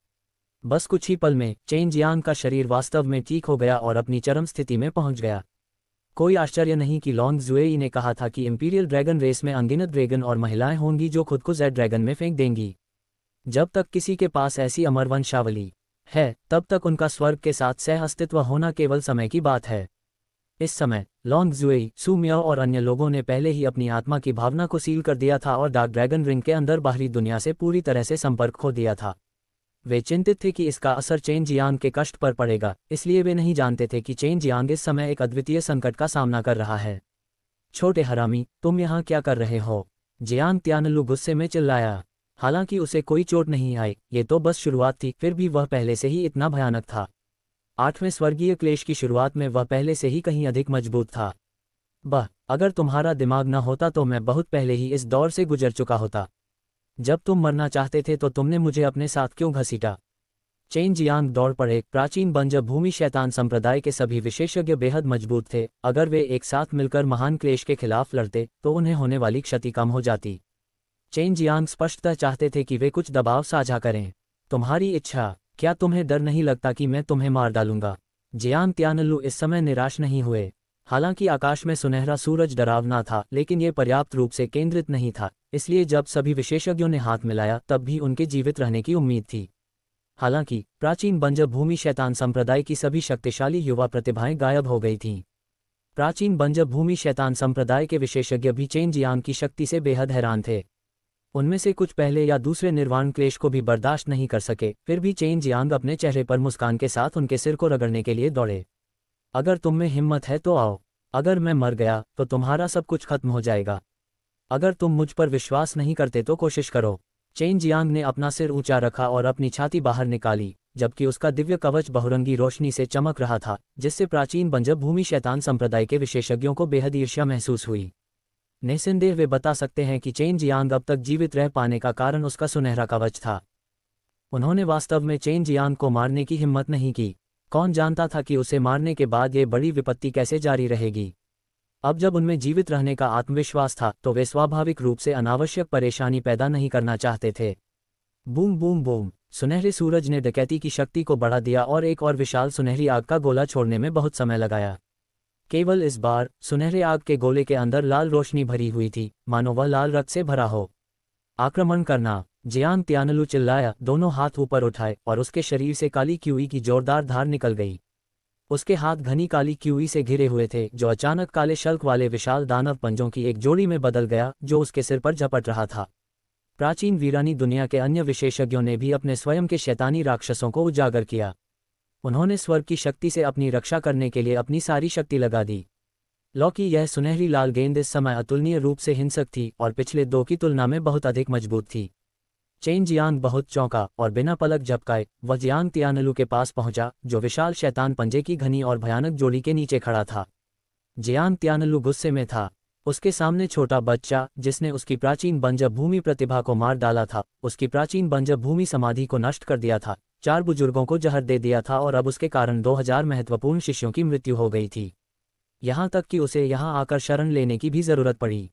बस कुछ ही पल में चेन जियांग का शरीर वास्तव में ठीक हो गया और अपनी चरम स्थिति में पहुंच गया। कोई आश्चर्य नहीं कि लॉन्ग जुएई ने कहा था कि इंपीरियल ड्रैगन रेस में अनगिनत ड्रैगन और महिलाएं होंगी जो खुद को जेड ड्रैगन में फेंक देंगी। जब तक किसी के पास ऐसी अमर वंशावली है, तब तक उनका स्वर्ग के साथ सह अस्तित्व होना केवल समय की बात है। इस समय लॉन्ग जुएई, सू मियाओ और अन्य लोगों ने पहले ही अपनी आत्मा की भावना को सील कर दिया था और डार्क ड्रैगन रिंग के अंदर बाहरी दुनिया से पूरी तरह से संपर्क खो दिया था। वे चिंतित थे कि इसका असर चेन जियांग के कष्ट पर पड़ेगा, इसलिए वे नहीं जानते थे कि चेन जियांग इस समय एक अद्वितीय संकट का सामना कर रहा है। छोटे हरामी, तुम यहाँ क्या कर रहे हो? जियांग त्यानलू गुस्से में चिल्लाया। हालांकि उसे कोई चोट नहीं आई, ये तो बस शुरुआत थी, फिर भी वह पहले से ही इतना भयानक था। 8वें स्वर्गीय क्लेश की शुरुआत में वह पहले से ही कहीं अधिक मजबूत था। अगर तुम्हारा दिमाग न होता तो मैं बहुत पहले ही इस दौर से गुजर चुका होता। जब तुम मरना चाहते थे तो तुमने मुझे अपने साथ क्यों घसीटा? चेन जियांग दौड़ पड़े। प्राचीन बंजर भूमि शैतान संप्रदाय के सभी विशेषज्ञ बेहद मजबूत थे। अगर वे एक साथ मिलकर महान क्लेश के खिलाफ लड़ते तो उन्हें होने वाली क्षति कम हो जाती। चेन जियांग स्पष्टतः चाहते थे कि वे कुछ दबाव साझा करें। तुम्हारी इच्छा, क्या तुम्हें डर नहीं लगता कि मैं तुम्हें मार डालूंगा? जियांग त्यानलू इस समय निराश नहीं हुए। हालांकि आकाश में सुनहरा सूरज डरावना था, लेकिन ये पर्याप्त रूप से केंद्रित नहीं था, इसलिए जब सभी विशेषज्ञों ने हाथ मिलाया तब भी उनके जीवित रहने की उम्मीद थी। हालांकि प्राचीन बंजर भूमि शैतान संप्रदाय की सभी शक्तिशाली युवा प्रतिभाएं गायब हो गई थीं। प्राचीन बंजर भूमि शैतान संप्रदाय के विशेषज्ञ भी चेन जियांग की शक्ति से बेहद हैरान थे। उनमें से कुछ पहले या दूसरे निर्वाण क्लेश को भी बर्दाश्त नहीं कर सके, फिर भी चेन जियांग अपने चेहरे पर मुस्कान के साथ उनके सिर को रगड़ने के लिए दौड़े। अगर तुम में हिम्मत है तो आओ। अगर मैं मर गया तो तुम्हारा सब कुछ खत्म हो जाएगा। अगर तुम मुझ पर विश्वास नहीं करते तो कोशिश करो। चेन जियांग ने अपना सिर ऊंचा रखा और अपनी छाती बाहर निकाली, जबकि उसका दिव्य कवच बहुरंगी रोशनी से चमक रहा था, जिससे प्राचीन बंजर भूमि शैतान संप्रदाय के विशेषज्ञों को बेहद ईर्ष्या महसूस हुई। निस्संदेह वे बता सकते हैं कि चेन जियांग अब तक जीवित रह पाने का कारण उसका सुनहरा कवच था। उन्होंने वास्तव में चेन जियांग को मारने की हिम्मत नहीं की। कौन जानता था कि उसे मारने के बाद ये बड़ी विपत्ति कैसे जारी रहेगी। अब जब उनमें जीवित रहने का आत्मविश्वास था तो वे स्वाभाविक रूप से अनावश्यक परेशानी पैदा नहीं करना चाहते थे। बूम बूम बूम, सुनहरे सूरज ने डकैती की शक्ति को बढ़ा दिया और एक और विशाल सुनहरी आग का गोला छोड़ने में बहुत समय लगाया। केवल इस बार सुनहरे आग के गोले के अंदर लाल रोशनी भरी हुई थी, मानो वह लाल रक्त से भरा हो। आक्रमण करना! जियांग त्यानलू चिल्लाया, दोनों हाथ ऊपर उठाए और उसके शरीर से काली क्यूई की जोरदार धार निकल गई। उसके हाथ घनी काली क्यूई से घिरे हुए थे, जो अचानक काले शल्क वाले विशाल दानव पंजों की एक जोड़ी में बदल गया, जो उसके सिर पर झपट रहा था। प्राचीन वीरानी दुनिया के अन्य विशेषज्ञों ने भी अपने स्वयं के शैतानी राक्षसों को उजागर किया। उन्होंने स्वर्ग की शक्ति से अपनी रक्षा करने के लिए अपनी सारी शक्ति लगा दी। लौकी, यह सुनहरी लाल गेंद इस समय अतुलनीय रूप से हिंसक थी और पिछले दो की तुलना में बहुत अधिक मजबूत थी। चेन जियांग बहुत चौंका और बिना पलक झपकाए वह जियांग त्यानलू के पास पहुंचा, जो विशाल शैतान पंजे की घनी और भयानक जोड़ी के नीचे खड़ा था। जियांग त्यानलू गुस्से में था। उसके सामने छोटा बच्चा, जिसने उसकी प्राचीन बंजर भूमि प्रतिभा को मार डाला था, उसकी प्राचीन बंजर भूमि समाधि को नष्ट कर दिया था, 4 बुजुर्गों को जहर दे दिया था और अब उसके कारण 2000 महत्वपूर्ण शिष्यों की मृत्यु हो गई थी। यहाँ तक कि उसे यहाँ आकर शरण लेने की भी जरूरत पड़ी।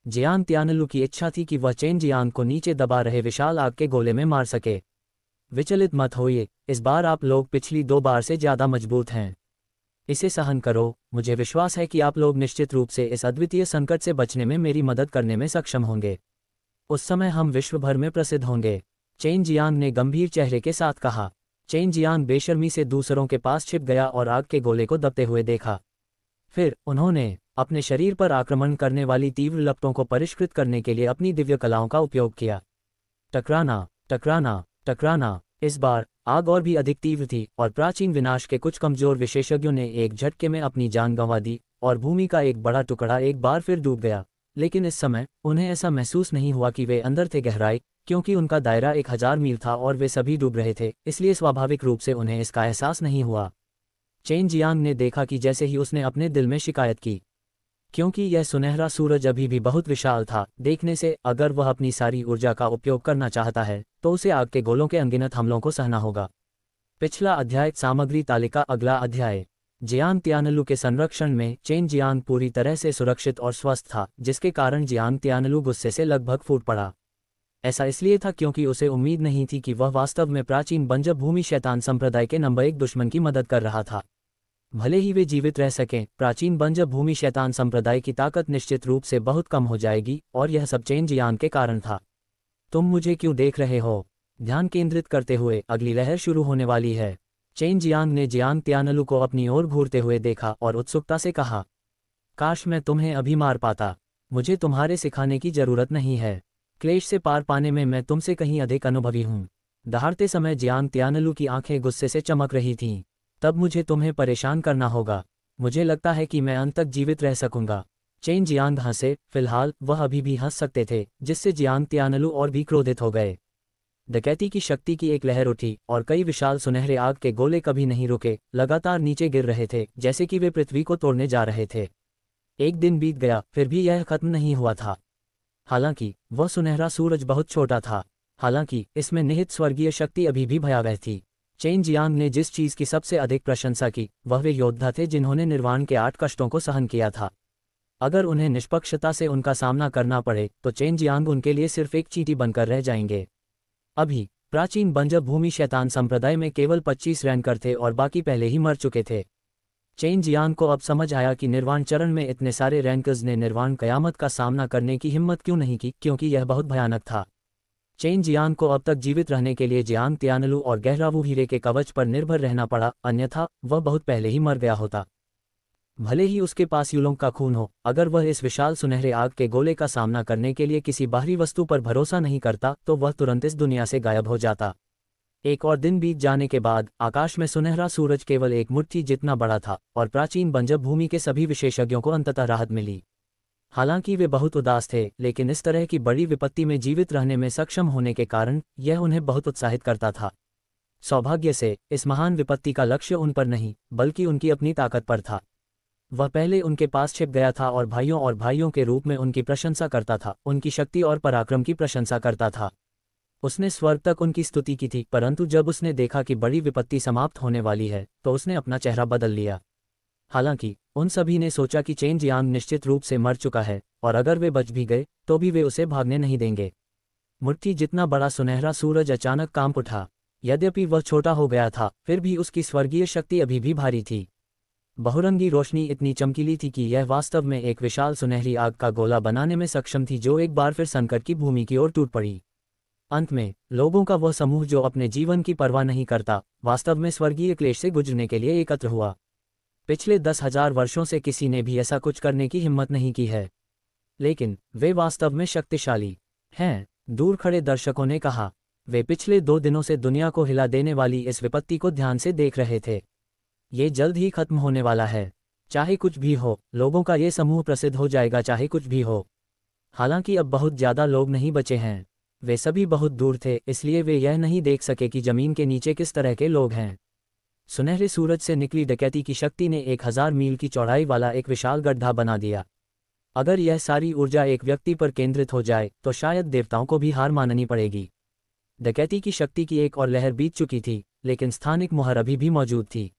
जियांग त्यानलू की इच्छा थी कि वह चेन जियांग को नीचे दबा रहे विशाल आग के गोले में मार सके। विचलित मत होइए, इस बार आप लोग पिछली 2 बार से ज्यादा मजबूत हैं। इसे सहन करो, मुझे विश्वास है कि आप लोग निश्चित रूप से इस अद्वितीय संकट से बचने में मेरी मदद करने में सक्षम होंगे। उस समय हम विश्व भर में प्रसिद्ध होंगे। चेन जियांग ने गंभीर चेहरे के साथ कहा। चेन जियांग बेशर्मी से दूसरों के पास छिप गया और आग के गोले को दबते हुए देखा। फिर उन्होंने अपने शरीर पर आक्रमण करने वाली तीव्र लपटों को परिष्कृत करने के लिए अपनी दिव्य कलाओं का उपयोग किया। टकराना, टकराना, टकराना। इस बार आग और भी अधिक तीव्र थी और प्राचीन विनाश के कुछ कमजोर विशेषज्ञों ने एक झटके में अपनी जान गंवा दी और भूमि का एक बड़ा टुकड़ा एक बार फिर डूब गया। लेकिन इस समय उन्हें ऐसा महसूस नहीं हुआ कि वे अंदर थे गहराई, क्योंकि उनका दायरा 1000 मील था और वे सभी डूब रहे थे, इसलिए स्वाभाविक रूप से उन्हें इसका एहसास नहीं हुआ। चेन जियांग ने देखा कि जैसे ही उसने अपने दिल में शिकायत की, क्योंकि यह सुनहरा सूरज अभी भी बहुत विशाल था, देखने से अगर वह अपनी सारी ऊर्जा का उपयोग करना चाहता है तो उसे आग के गोलों के अनगिनत हमलों को सहना होगा। पिछला अध्याय सामग्री तालिका। अगला अध्याय। जियांग त्यानलू के संरक्षण में चेन जियांग पूरी तरह से सुरक्षित और स्वस्थ था, जिसके कारण जियांग त्यानलू गुस्से से लगभग फूट पड़ा। ऐसा इसलिए था क्योंकि उसे उम्मीद नहीं थी कि वह वास्तव में प्राचीन बंजर भूमि शैतान संप्रदाय के नंबर 1 दुश्मन की मदद कर रहा था। भले ही वे जीवित रह सकें, प्राचीन बंजर भूमि शैतान संप्रदाय की ताकत निश्चित रूप से बहुत कम हो जाएगी, और यह सब चेन जियांग के कारण था। तुम मुझे क्यों देख रहे हो? ध्यान केंद्रित करते हुए अगली लहर शुरू होने वाली है। चेन जियांग ने जियांग त्यानलू को अपनी ओर घूरते हुए देखा और उत्सुकता से कहा, काश मैं तुम्हें अभी मार पाता। मुझे तुम्हारे सिखाने की जरूरत नहीं है। क्लेश से पार पाने में मैं तुमसे कहीं अधिक अनुभवी हूँ। दहाड़ते समय जियांग त्यानलू की आंखें गुस्से से चमक रही थीं। तब मुझे तुम्हें परेशान करना होगा। मुझे लगता है कि मैं अंत तक जीवित रह सकूंगा। चेन जियांग हंसे। फिलहाल वह अभी भी हंस सकते थे, जिससे जियांग त्यानलू और भी क्रोधित हो गए। डकैती की शक्ति की एक लहर उठी और कई विशाल सुनहरे आग के गोले कभी नहीं रुके, लगातार नीचे गिर रहे थे, जैसे कि वे पृथ्वी को तोड़ने जा रहे थे। एक दिन बीत गया, फिर भी यह खत्म नहीं हुआ था। हालांकि वह सुनहरा सूरज बहुत छोटा था, हालांकि इसमें निहित स्वर्गीय शक्ति अभी भी भयावह थी। चेन जियांग ने जिस चीज की सबसे अधिक प्रशंसा की वह वे योद्धा थे जिन्होंने निर्वाण के 8 कष्टों को सहन किया था। अगर उन्हें निष्पक्षता से उनका सामना करना पड़े तो चेन जियांग उनके लिए सिर्फ एक चींटी बनकर रह जाएंगे। अभी प्राचीन बंजर भूमि शैतान संप्रदाय में केवल 25 रैंकर थे और बाकी पहले ही मर चुके थे। चेन जियांग को अब समझ आया कि निर्वाण चरण में इतने सारे रैंकर्स ने निर्वाण कयामत का सामना करने की हिम्मत क्यों नहीं की, क्योंकि यह बहुत भयानक था। चेन जियांग को अब तक जीवित रहने के लिए जियांग तियानलू और गहरावू हीरे के कवच पर निर्भर रहना पड़ा, अन्यथा वह बहुत पहले ही मर गया होता। भले ही उसके पास युलोंग का खून हो, अगर वह इस विशाल सुनहरे आग के गोले का सामना करने के लिए किसी बाहरी वस्तु पर भरोसा नहीं करता तो वह तुरंत इस दुनिया से गायब हो जाता। एक और दिन बीत जाने के बाद आकाश में सुनहरा सूरज केवल एक मुट्ठी जितना बड़ा था और प्राचीन बंजर भूमि के सभी विशेषज्ञों को अंततः राहत मिली। हालांकि वे बहुत उदास थे, लेकिन इस तरह की बड़ी विपत्ति में जीवित रहने में सक्षम होने के कारण यह उन्हें बहुत उत्साहित करता था। सौभाग्य से इस महान विपत्ति का लक्ष्य उन पर नहीं बल्कि उनकी अपनी ताकत पर था। वह पहले उनके पास छिप गया था और भाइयों के रूप में उनकी प्रशंसा करता था, उनकी शक्ति और पराक्रम की प्रशंसा करता था। उसने स्वर्ग तक उनकी स्तुति की थी, परंतु जब उसने देखा कि बड़ी विपत्ति समाप्त होने वाली है तो उसने अपना चेहरा बदल लिया। हालांकि उन सभी ने सोचा कि चेन जियांग निश्चित रूप से मर चुका है और अगर वे बच भी गए तो भी वे उसे भागने नहीं देंगे। मुट्ठी जितना बड़ा सुनहरा सूरज अचानक कांप उठा। यद्यपि वह छोटा हो गया था, फिर भी उसकी स्वर्गीय शक्ति अभी भी भारी थी। बहुरंगी रोशनी इतनी चमकीली थी कि यह वास्तव में एक विशाल सुनहरी आग का गोला बनाने में सक्षम थी जो एक बार फिर संकट की भूमि की ओर टूट पड़ी। अंत में लोगों का वह समूह जो अपने जीवन की परवाह नहीं करता, वास्तव में स्वर्गीय क्लेश से गुजरने के लिए एकत्र हुआ। पिछले 10,000 वर्षों से किसी ने भी ऐसा कुछ करने की हिम्मत नहीं की है, लेकिन वे वास्तव में शक्तिशाली हैं, दूर खड़े दर्शकों ने कहा। वे पिछले 2 दिनों से दुनिया को हिला देने वाली इस विपत्ति को ध्यान से देख रहे थे। ये जल्द ही खत्म होने वाला है। चाहे कुछ भी हो, लोगों का ये समूह प्रसिद्ध हो जाएगा, चाहे कुछ भी हो। हालांकि अब बहुत ज्यादा लोग नहीं बचे हैं। वे सभी बहुत दूर थे, इसलिए वे यह नहीं देख सके कि जमीन के नीचे किस तरह के लोग हैं। सुनहरे सूरज से निकली डकैती की शक्ति ने 1000 मील की चौड़ाई वाला एक विशाल गड्ढा बना दिया। अगर यह सारी ऊर्जा एक व्यक्ति पर केंद्रित हो जाए तो शायद देवताओं को भी हार माननी पड़ेगी। डकैती की शक्ति की एक और लहर बीत चुकी थी, लेकिन स्थानिक मुहर अभी भी मौजूद थी।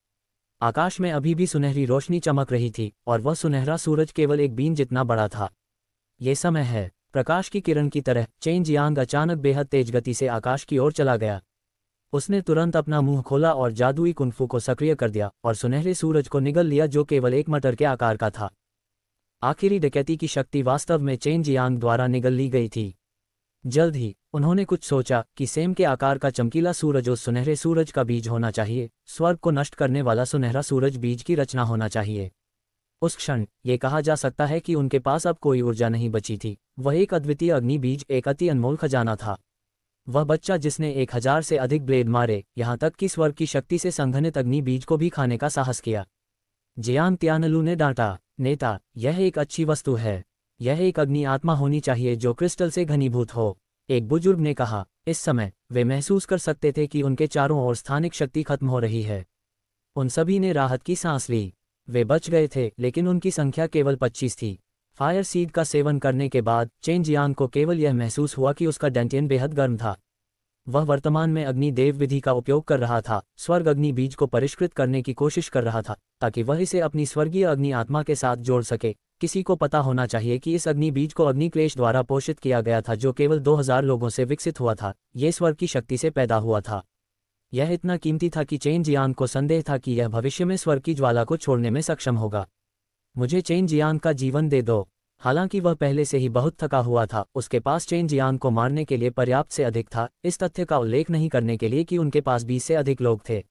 आकाश में अभी भी सुनहरी रोशनी चमक रही थी और वह सुनहरा सूरज केवल एक बीन जितना बड़ा था। ये समय है। प्रकाश की किरण की तरह चेन जियांग अचानक बेहद तेज गति से आकाश की ओर चला गया। उसने तुरंत अपना मुंह खोला और जादुई कुंफू को सक्रिय कर दिया और सुनहरे सूरज को निगल लिया जो केवल एक मटर के आकार का था। आखिरी डकैती की शक्ति वास्तव में चेन जियांग द्वारा निगल ली गई थी। जल्द ही उन्होंने कुछ सोचा कि सेम के आकार का चमकीला सूरज उस सुनहरे सूरज का बीज होना चाहिए। स्वर्ग को नष्ट करने वाला सुनहरा सूरज बीज की रचना होना चाहिए। उस क्षण ये कहा जा सकता है कि उनके पास अब कोई ऊर्जा नहीं बची थी। वह एक अद्वितीय अग्नि बीज, एक अति अनमोल खजाना था। वह बच्चा जिसने 1000 से अधिक ब्लेड मारे, यहाँ तक कि स्वर्ग की शक्ति से संघनित अग्नि बीज को भी खाने का साहस किया। जियांग तियानलू ने डांटा, नेता, यह एक अच्छी वस्तु है। यह एक अग्नि आत्मा होनी चाहिए जो क्रिस्टल से घनीभूत हो, एक बुजुर्ग ने कहा। इस समय वे महसूस कर सकते थे कि उनके चारों ओर स्थानिक शक्ति खत्म हो रही है। उन सभी ने राहत की सांस ली। वे बच गए थे, लेकिन उनकी संख्या केवल 25 थी। फायर सीड का सेवन करने के बाद चेन जियांग को केवल यह महसूस हुआ कि उसका डेंटियन बेहद गर्म था। वह वर्तमान में अग्नि देव विधि का उपयोग कर रहा था, स्वर्ग अग्नि बीज को परिष्कृत करने की कोशिश कर रहा था ताकि वह इसे अपनी स्वर्गीय अग्नि आत्मा के साथ जोड़ सके। किसी को पता होना चाहिए कि इस अग्नि बीज को अग्नि क्लेश द्वारा पोषित किया गया था जो केवल 2000 लोगों से विकसित हुआ था। ये स्वर्ग की शक्ति से पैदा हुआ था। यह इतना कीमती था कि चेन जियांग को संदेह था कि यह भविष्य में स्वर्ग की ज्वाला को छोड़ने में सक्षम होगा। मुझे चेन जियांग का जीवन दे दो। हालांकि वह पहले से ही बहुत थका हुआ था, उसके पास चेन जियांग को मारने के लिए पर्याप्त से अधिक था, इस तथ्य का उल्लेख नहीं करने के लिए कि उनके पास 20 से अधिक लोग थे।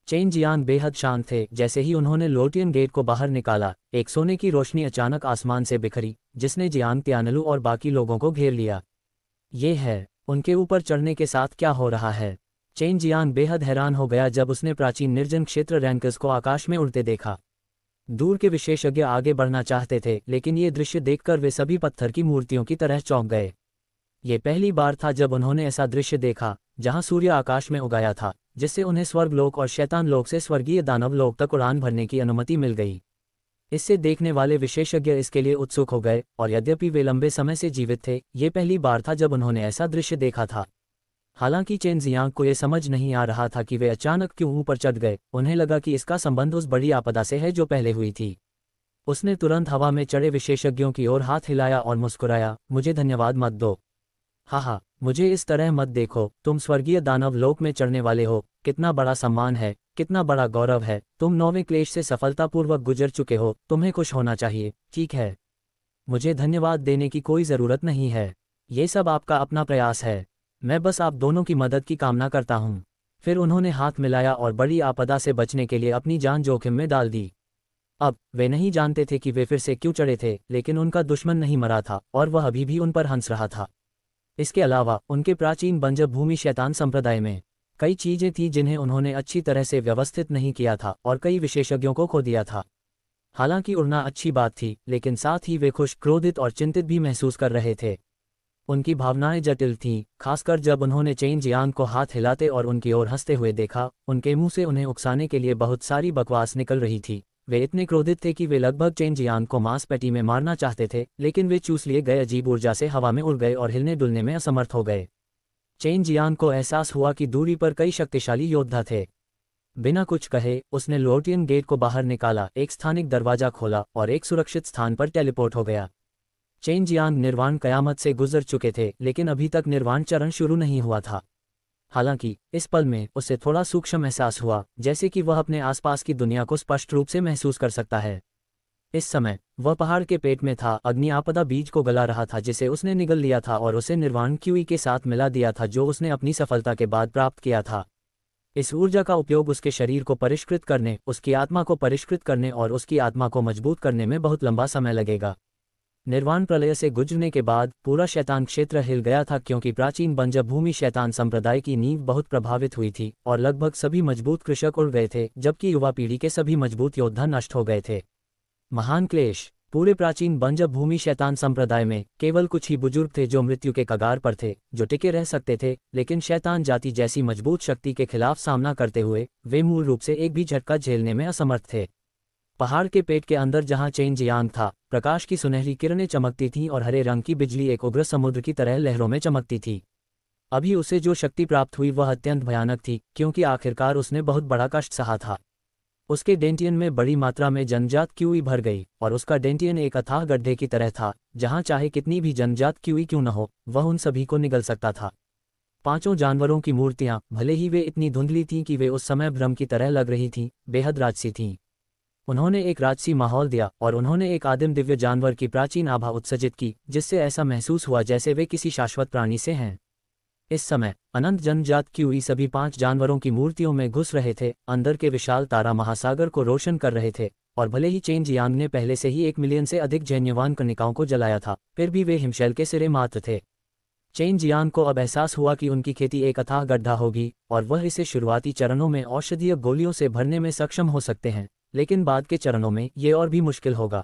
चेन जियांग बेहद शांत थे। जैसे ही उन्होंने लोटियन गेट को बाहर निकाला, एक सोने की रोशनी अचानक आसमान से बिखरी, जिसने जियांग तियानलू और बाकी लोगों को घेर लिया। ये है, उनके ऊपर चढ़ने के साथ क्या हो रहा है? चेन जियांग बेहद हैरान हो गया जब उसने प्राचीन निर्जन क्षेत्र रैंकर्स को आकाश में उड़ते देखा। दूर के विशेषज्ञ आगे बढ़ना चाहते थे, लेकिन ये दृश्य देखकर वे सभी पत्थर की मूर्तियों की तरह चौंक गए। ये पहली बार था जब उन्होंने ऐसा दृश्य देखा जहां सूर्य आकाश में उगाया था, जिससे उन्हें स्वर्गलोक और शैतान लोक से स्वर्गीय दानव लोक तक उड़ान भरने की अनुमति मिल गई। इससे देखने वाले विशेषज्ञ इसके लिए उत्सुक हो गए, और यद्यपि वे लंबे समय से जीवित थे, ये पहली बार था जब उन्होंने ऐसा दृश्य देखा था। हालांकि चेन जियांग को यह समझ नहीं आ रहा था कि वे अचानक क्यों ऊपर चढ़ गए। उन्हें लगा कि इसका संबंध उस बड़ी आपदा से है जो पहले हुई थी। उसने तुरंत हवा में चढ़े विशेषज्ञों की ओर हाथ हिलाया और मुस्कुराया, मुझे धन्यवाद मत दो। हाँ, मुझे इस तरह मत देखो, तुम स्वर्गीय दानव लोक में चढ़ने वाले हो, कितना बड़ा सम्मान है, कितना बड़ा गौरव है, तुम 9वें क्लेश से सफलतापूर्वक गुजर चुके हो, तुम्हें खुश होना चाहिए, ठीक है। मुझे धन्यवाद देने की कोई ज़रूरत नहीं है, ये सब आपका अपना प्रयास है, मैं बस आप दोनों की मदद की कामना करता हूँ। फिर उन्होंने हाथ मिलाया और बड़ी आपदा से बचने के लिए अपनी जान जोखिम में डाल दी। अब वे नहीं जानते थे कि वे फिर से क्यों चढ़े थे, लेकिन उनका दुश्मन नहीं मरा था और वह अभी भी उन पर हंस रहा था। इसके अलावा उनके प्राचीन बंजर भूमि शैतान संप्रदाय में कई चीजें थीं जिन्हें उन्होंने अच्छी तरह से व्यवस्थित नहीं किया था और कई विशेषज्ञों को खो दिया था। हालांकि उड़ना अच्छी बात थी, लेकिन साथ ही वे खुश, क्रोधित और चिंतित भी महसूस कर रहे थे। उनकी भावनाएं जटिल थीं, खासकर जब उन्होंने चेन जियांग को हाथ हिलाते और उनकी ओर हंसते हुए देखा। उनके मुंह से उन्हें उकसाने के लिए बहुत सारी बकवास निकल रही थी। वे इतने क्रोधित थे कि वे लगभग चेन जियांग को मांसपेटी में मारना चाहते थे, लेकिन वे चूस लिए गए अजीब ऊर्जा से हवा में उड़ गए और हिलने डुलने में असमर्थ हो गए। चेन जियांग को एहसास हुआ कि दूरी पर कई शक्तिशाली योद्धा थे। बिना कुछ कहे उसने लोटियन गेट को बाहर निकाला, एक स्थानिक दरवाजा खोला और एक सुरक्षित स्थान पर टेलीपोर्ट हो गया। चेन जियांग निर्वाण कयामत से गुजर चुके थे, लेकिन अभी तक निर्वाण चरण शुरू नहीं हुआ था। हालांकि इस पल में उसे थोड़ा सूक्ष्म एहसास हुआ, जैसे कि वह अपने आसपास की दुनिया को स्पष्ट रूप से महसूस कर सकता है। इस समय वह पहाड़ के पेट में था, अग्नि आपदा बीज को गला रहा था जिसे उसने निगल लिया था और उसे निर्वाण क्यूई के साथ मिला दिया था जो उसने अपनी सफलता के बाद प्राप्त किया था। इस ऊर्जा का उपयोग उसके शरीर को परिष्कृत करने, उसकी आत्मा को परिष्कृत करने और उसकी आत्मा को मजबूत करने में बहुत लंबा समय लगेगा। निर्वाण प्रलय से गुजरने के बाद पूरा शैतान क्षेत्र हिल गया था, क्योंकि प्राचीन बंजर भूमि शैतान संप्रदाय की नींव बहुत प्रभावित हुई थी और लगभग सभी मजबूत कृषक उड़ गए थे, जबकि युवा पीढ़ी के सभी मजबूत योद्धा नष्ट हो गए थे। महान क्लेश। पूरे प्राचीन बंजर भूमि शैतान संप्रदाय में केवल कुछ ही बुजुर्ग थे जो मृत्यु के कगार पर थे, जो टिके रह सकते थे, लेकिन शैतान जाति जैसी मजबूत शक्ति के खिलाफ सामना करते हुए वे मूल रूप से एक भी झटका झेलने में असमर्थ थे। पहाड़ के पेट के अंदर जहां चेन जियांग था, प्रकाश की सुनहरी किरणें चमकती थीं और हरे रंग की बिजली एक उग्र समुद्र की तरह लहरों में चमकती थी। अभी उसे जो शक्ति प्राप्त हुई वह अत्यंत भयानक थी, क्योंकि आखिरकार उसने बहुत बड़ा कष्ट सहा था। उसके डेंटियन में बड़ी मात्रा में जनजात क्यूई भर गई और उसका डेंटियन एक अथाह गड्ढे की तरह था, जहां चाहे कितनी भी जनजात क्यूई क्यों न हो, वह उन सभी को निगल सकता था। पांचों जानवरों की मूर्तियां, भले ही वे इतनी धुंधली थीं कि वे उस समय भ्रम की तरह लग रही थीं, बेहद राजसी थीं। उन्होंने एक राजसी माहौल दिया और उन्होंने एक आदिम दिव्य जानवर की प्राचीन आभा उत्सर्जित की, जिससे ऐसा महसूस हुआ जैसे वे किसी शाश्वत प्राणी से हैं। इस समय अनंत जनजात क्यूई सभी 5 जानवरों की मूर्तियों में घुस रहे थे, अंदर के विशाल तारा महासागर को रोशन कर रहे थे। और भले ही चेन जियांग ने पहले से ही 1 मिलियन से अधिक जैन्यवान कणिकाओं को जलाया था, फिर भी वे हिमशैल के सिरे मात्र थे। चेन जियांग को अब एहसास हुआ कि उनकी खेती एक अथाह गड्ढा होगी और वह इसे शुरुआती चरणों में औषधीय गोलियों से भरने में सक्षम हो सकते हैं, लेकिन बाद के चरणों में ये और भी मुश्किल होगा।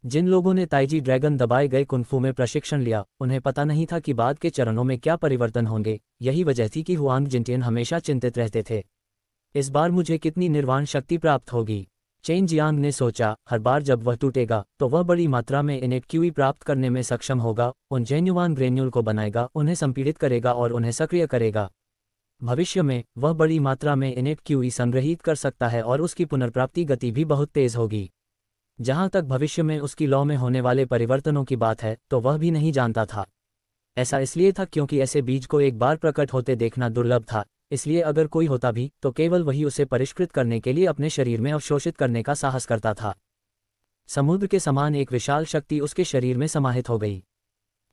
जिन लोगों ने ताइजी ड्रैगन दबाए गए कुंफू में प्रशिक्षण लिया, उन्हें पता नहीं था कि बाद के चरणों में क्या परिवर्तन होंगे। यही वजह थी कि हुआंग जिनटियन हमेशा चिंतित रहते थे, इस बार मुझे कितनी निर्वाण शक्ति प्राप्त होगी। चेन जियांग ने सोचा, हर बार जब वह टूटेगा तो वह बड़ी मात्रा में इनेट क्यूई प्राप्त करने में सक्षम होगा, उन जेन्युआन ग्रेन्यूल को बनाएगा, उन्हें संपीड़ित करेगा और उन्हें सक्रिय करेगा। भविष्य में वह बड़ी मात्रा में इनेट क्यूई संग्रहित कर सकता है और उसकी पुनर्प्राप्ति गति भी बहुत तेज होगी। जहां तक भविष्य में उसकी लौ में होने वाले परिवर्तनों की बात है, तो वह भी नहीं जानता था। ऐसा इसलिए था क्योंकि ऐसे बीज को एक बार प्रकट होते देखना दुर्लभ था, इसलिए अगर कोई होता भी तो केवल वही उसे परिष्कृत करने के लिए अपने शरीर में अवशोषित करने का साहस करता था। समुद्र के समान एक विशाल शक्ति उसके शरीर में समाहित हो गई।